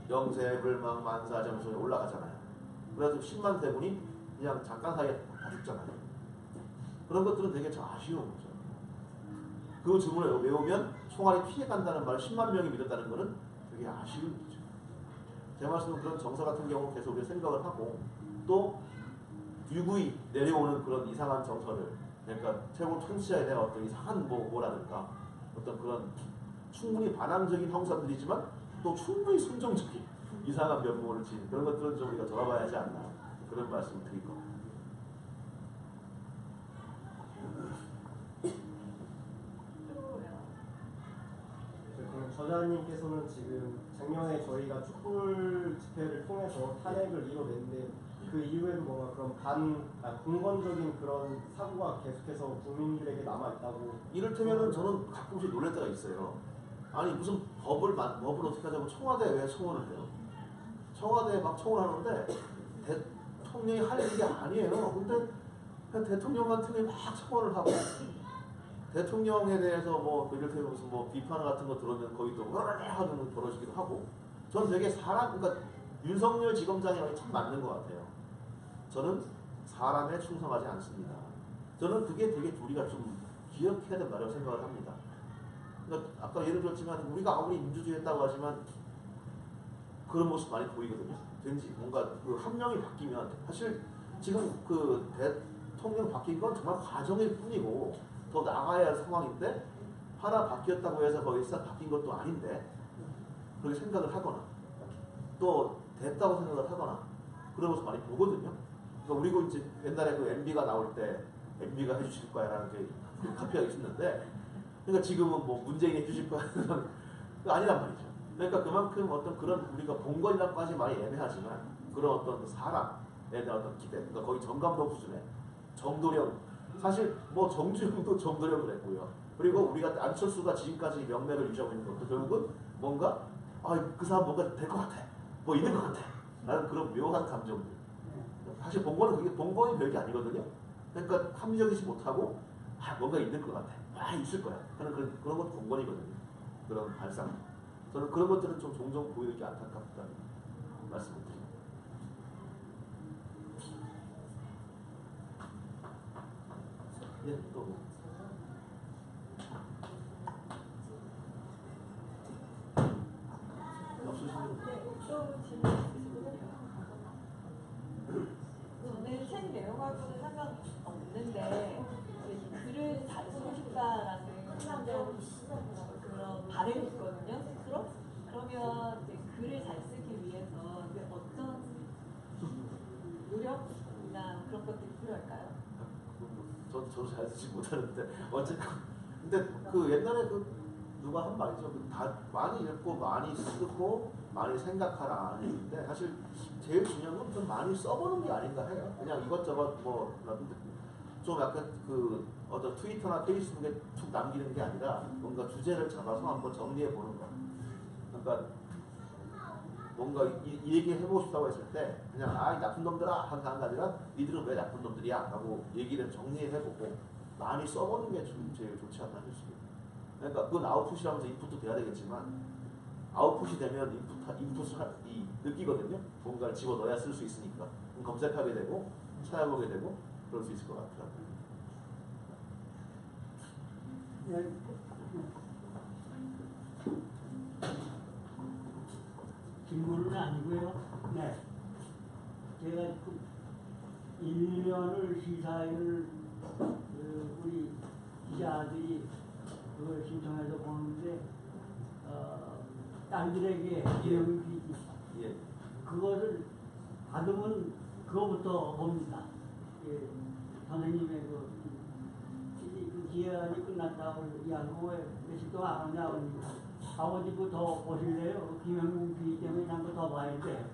영세, 불망, 만사, 점수 올라가잖아요. 그래서 10만 대군이 그냥 잠깐 사이에 다 죽잖아요. 그런 것들은 되게 좀 아쉬운 거죠. 그 주문을 외우면 총알이 피해간다는 말을 10만 명이 믿었다는 것은 되게 아쉬운 거죠. 제 말씀은 그런 정서 같은 경우 계속 우리가 생각을 하고 또 유구히 내려오는 그런 이상한 정서를 그러니까 최고 통치자에 대한 어떤 이상한 뭐라든가 어떤 그런 충분히 반항적인 형사들이지만 또 충분히 순종적인 이상한 면모를 지닌 그런 것들은 좀 우리가 돌아봐야 하지 않나 그런 말씀을 드릴 겁니다. 그럼 저자님께서는 지금 작년에 저희가 촛불 집회를 통해서 탄핵을 이뤄냈는데 그 이후에도 뭔가 그런 공건적인 그런 사고가 계속해서 국민들에게 남아있다고. 이를테면은 저는 가끔씩 놀랄 때가 있어요. 아니 무슨 법을 어떻게 하자고 청와대에 왜 청원을 해요? 청와대에 막 청원하는데 대통령이 할 일이 아니에요. 근데 그냥 대통령 같은 게 막 청원을 하고 대통령에 대해서 뭐 이를테면 무슨 뭐 비판 같은 거 들어오면 거의 또 하는 벌어지기도 하고 저는 되게 그러니까 윤석열 지검장이랑 참 맞는 것 같아요. 저는 사람에 충성하지 않습니다. 저는 그게 되게 우리가 좀 기억해야 된다고 생각을 합니다. 그러니까 아까 예를 들었지만 우리가 아무리 민주주의 했다고 하지만 그런 모습 많이 보이거든요. 왠지 뭔가 그 한 명이 바뀌면 사실 지금 그 대통령 바뀐 건 정말 과정일 뿐이고 더 나아가야 할 상황인데 하나 바뀌었다고 해서 거기서 바뀐 것도 아닌데 그렇게 생각을 하거나 또 됐다고 생각을 하거나 그런 모습 많이 보거든요. 그러니까 우리고 이제 옛날에 그 MB가 나올 때 MB가 해주실 거야라는 게 카피가 있었는데 그러니까 지금은 뭐 문재인이 해주실 거야 그건 아니란 말이죠. 그러니까 그만큼 어떤 그런 우리가 본건이라고까지 많이 애매하지만 그런 어떤 사람에 대한 어떤 기대 그러니까 거의 정감독 수준의 정도령 사실 뭐 정주영도 정도령을 했고요. 그리고 우리가 안철수가 지금까지 명맥을 유지하고 있는 것도 결국은 뭔가 그 사람 뭔가 될 것 같아 뭐 있는 것 같아 라는 그런 묘한 감정들 사실 본건은 그게 본건이 별게 아니거든요. 그러니까 합리적이지 못하고 뭔가 있는 것 같아 있을 거야 하는 그런 것도 본건이거든요. 그런 발상 저는 그런 것들은 좀 종종 보이는 게 안타깝다는 말씀을 드립니다. 예, 또 뭐. 없으시면 또 질문 있으시군요. 저는 책 내용하고는 상관없는데 글을 잘 쓰고 싶다라는 그런 바람이 있거든요. 스스로. 그러면 이제 글을 잘 쓰기 위해서 어떤 노력이나 그런 것들이 필요할까요? 저도 잘 쓰지 못하는데 어쨌든 근데 그 옛날에 그 누가 한 말이죠. 다 많이 읽고 많이 쓰고 많이 생각하라 했는데 사실 제일 중요한 건 좀 많이 써보는 게 아닌가 해요. 그냥 이것저것 뭐 좀 약간 그 어떤 트위터나 페이스북에 툭 남기는 게 아니라 뭔가 주제를 잡아서 한번 정리해 보는 거. 그러니까 뭔가 이 얘기 해보고 싶다고 했을 때 그냥 이 나쁜 놈들아 하는 게 아니라 니들은 왜 나쁜 놈들이야 하고 얘기를 정리해보고 많이 써보는 게 좀 제일 좋지 않나 싶습니다. 그러니까 그건 아웃풋이라면서 인풋도 돼야 되겠지만 아웃풋이 되면 인풋을 느끼거든요. 뭔가를 집어넣어야 쓸 수 있으니까 검색하게 되고 찾아보게 되고 그럴 수 있을 것 같더라고요. 예. 질문은 아니고요. 네. 제가 그 1년을 시사회를 우리 기자들이 그걸 신청해서 보는데 딸들에게 기념비지 예. 그것을 받으면 그거부터 봅니다. 예. 선생님의 그 기한이 끝났다고 이야기하고 왜 며칠 동안 안 하냐고 아버지도 더 보실래요? 김영국 비 때문에 난도 더 봐야 돼.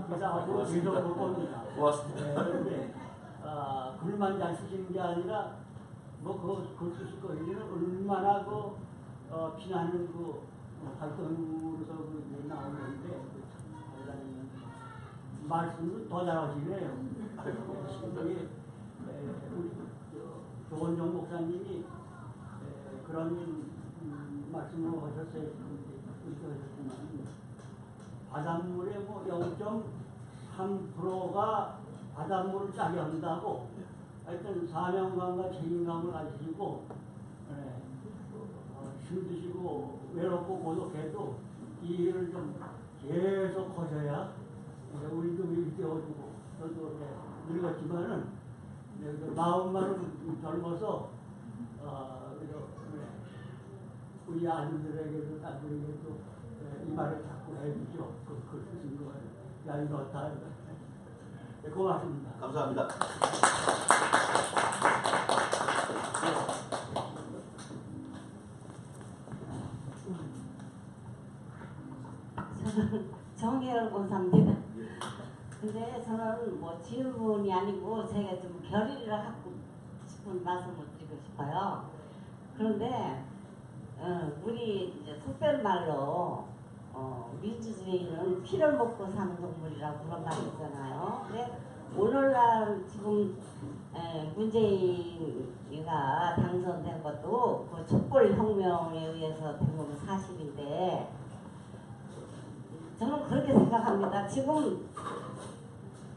그래서 계속 볼 겁니다. 고맙습니다. 네, 그런데 글만 잘 쓰시는 게 아니라 뭐 그걸 쓰실 거예요. 얼마나 피나는 그 활동으로서 그 나오는데 말씀은 더 잘하시네요. 신경이 소장님이 그런 말씀을 하셨어요. 하셨지만 바닷물의 뭐 0.3%가 바닷물을 짜게 한다고 하여튼 사명감과 책임감을 가지시고 힘드시고 외롭고 고독해도 이 일을 좀 계속 하셔야 우리도 일깨워주고 저도 늙었지만은 마음만은 젊어서 우리 아들들에게도 딸들에게도 이 말을 자꾸 해주죠. 그 쓰신 거예요. 야 이거 어떠하 고맙습니다. 감사합니다. 저는 정혜열 권사입니다. 근데 저는 뭐 질문이 아니고 제가 좀 결의를 하고 싶은 말씀을 드리고 싶어요. 그런데 우리 이제 속된 말로 민주주의는 피를 먹고 사는 동물이라고 그런 말이 있잖아요. 근데 오늘날 지금 문재인이가 당선된 것도 그 촛불혁명에 의해서 된 건 사실인데 저는 그렇게 생각합니다. 지금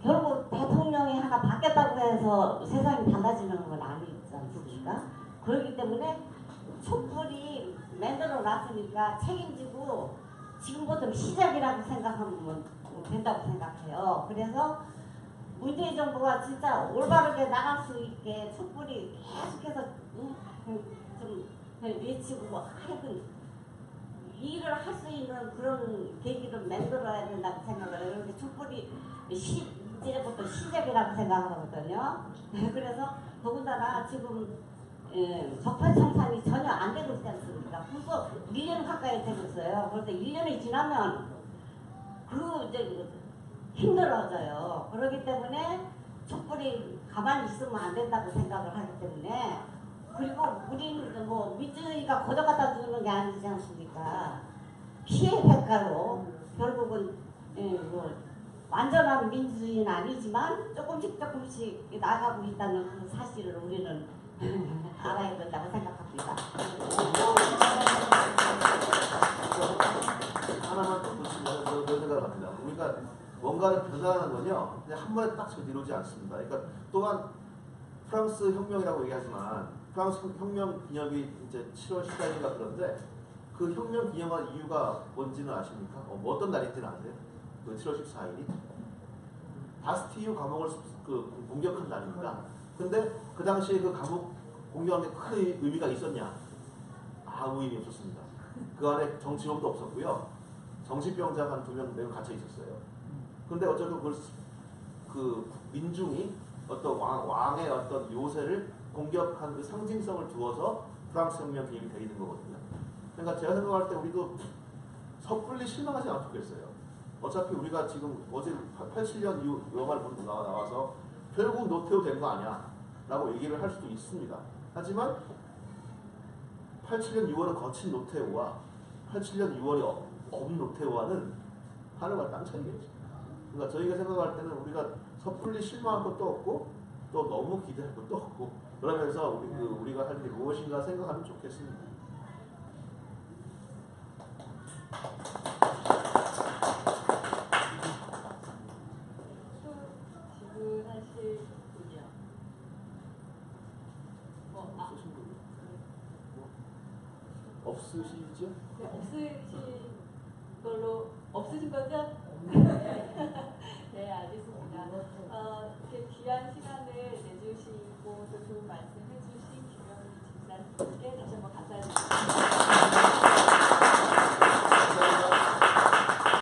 결국 대통령이 하나 바뀌었다고 해서 세상이 달라지는 건 아니지 않습니까? 그렇기 때문에 촛불이 만들어 놨으니까 책임지고 지금부터 시작이라고 생각하면 된다고 생각해요. 그래서 문재인 정부가 진짜 올바르게 나갈 수 있게 촛불이 계속해서 좀 외치고 하여튼 일을 할 수 있는 그런 계기를 만들어야 된다고 생각을 해요. 그런데 촛불이 이제부터 시작이라고 생각하거든요. 그래서 더군다나 지금 적폐청산이 전혀 안 되고 있지 않습니까? 벌써 1년 가까이 되고 있어요. 그런데 1년이 지나면 이제 힘들어져요. 그렇기 때문에 촛불이 가만히 있으면 안 된다고 생각을 하기 때문에 그리고 우리는 뭐 민주주의가 거저갖다 주는 게 아니지 않습니까? 피해 대가로 결국은 뭐 완전한 민주주의는 아니지만 조금씩 나가고 있다는 그 사실을 우리는 알아야 된다고 생각합니다. 하나만 더 붙이면 그런 생각을 합니다. 우리가 뭔가를 변화하는 건요, 그냥 한 번에 딱 이루어지지 않습니다. 그러니까 또한 프랑스 혁명이라고 얘기하지만 프랑스 혁명 기념이 이제 7월 14일인가 그런데 그 혁명 기념한 이유가 뭔지는 아십니까? 뭐 어떤 날인지는 아세요? 그 7월 14일이 바스티유 감옥을 공격한 날입니다. 근데 그 당시에 그 감옥 공격한 게 큰 의미가 있었냐? 아무 의미 없었습니다. 그 안에 정치범도 없었고요. 정신병자가 한 2명 매우 갇혀 있었어요. 근데 어쨌든 그 민중이 어떤 왕의 어떤 요새를 공격한 그 상징성을 두어서 프랑스 혁명 기념이 되어 있는 거거든요. 그러니까 제가 생각할 때 우리도 섣불리 실망하지 않았으면 좋겠어요. 어차피 우리가 지금 어제 87년 이후 여말 분부가 나와서 결국 노태우 된 거 아니야 라고 얘기를 할 수도 있습니다. 하지만 87년 6월의 거친 노태우와 87년 6월의 없는 노태우와는 하늘과 땅 차이겠죠. 그러니까 저희가 생각할 때는 우리가 섣불리 실망할 것도 없고 또 너무 기대할 것도 없고 그러면서 우리가 할 일이 무엇인가 생각하면 좋겠습니다. 질문하실군요. 없으신 분이 없으시죠? 네, 없으신 거죠? 네, 알겠습니다. 이렇게 귀한 시간을 내주시고 또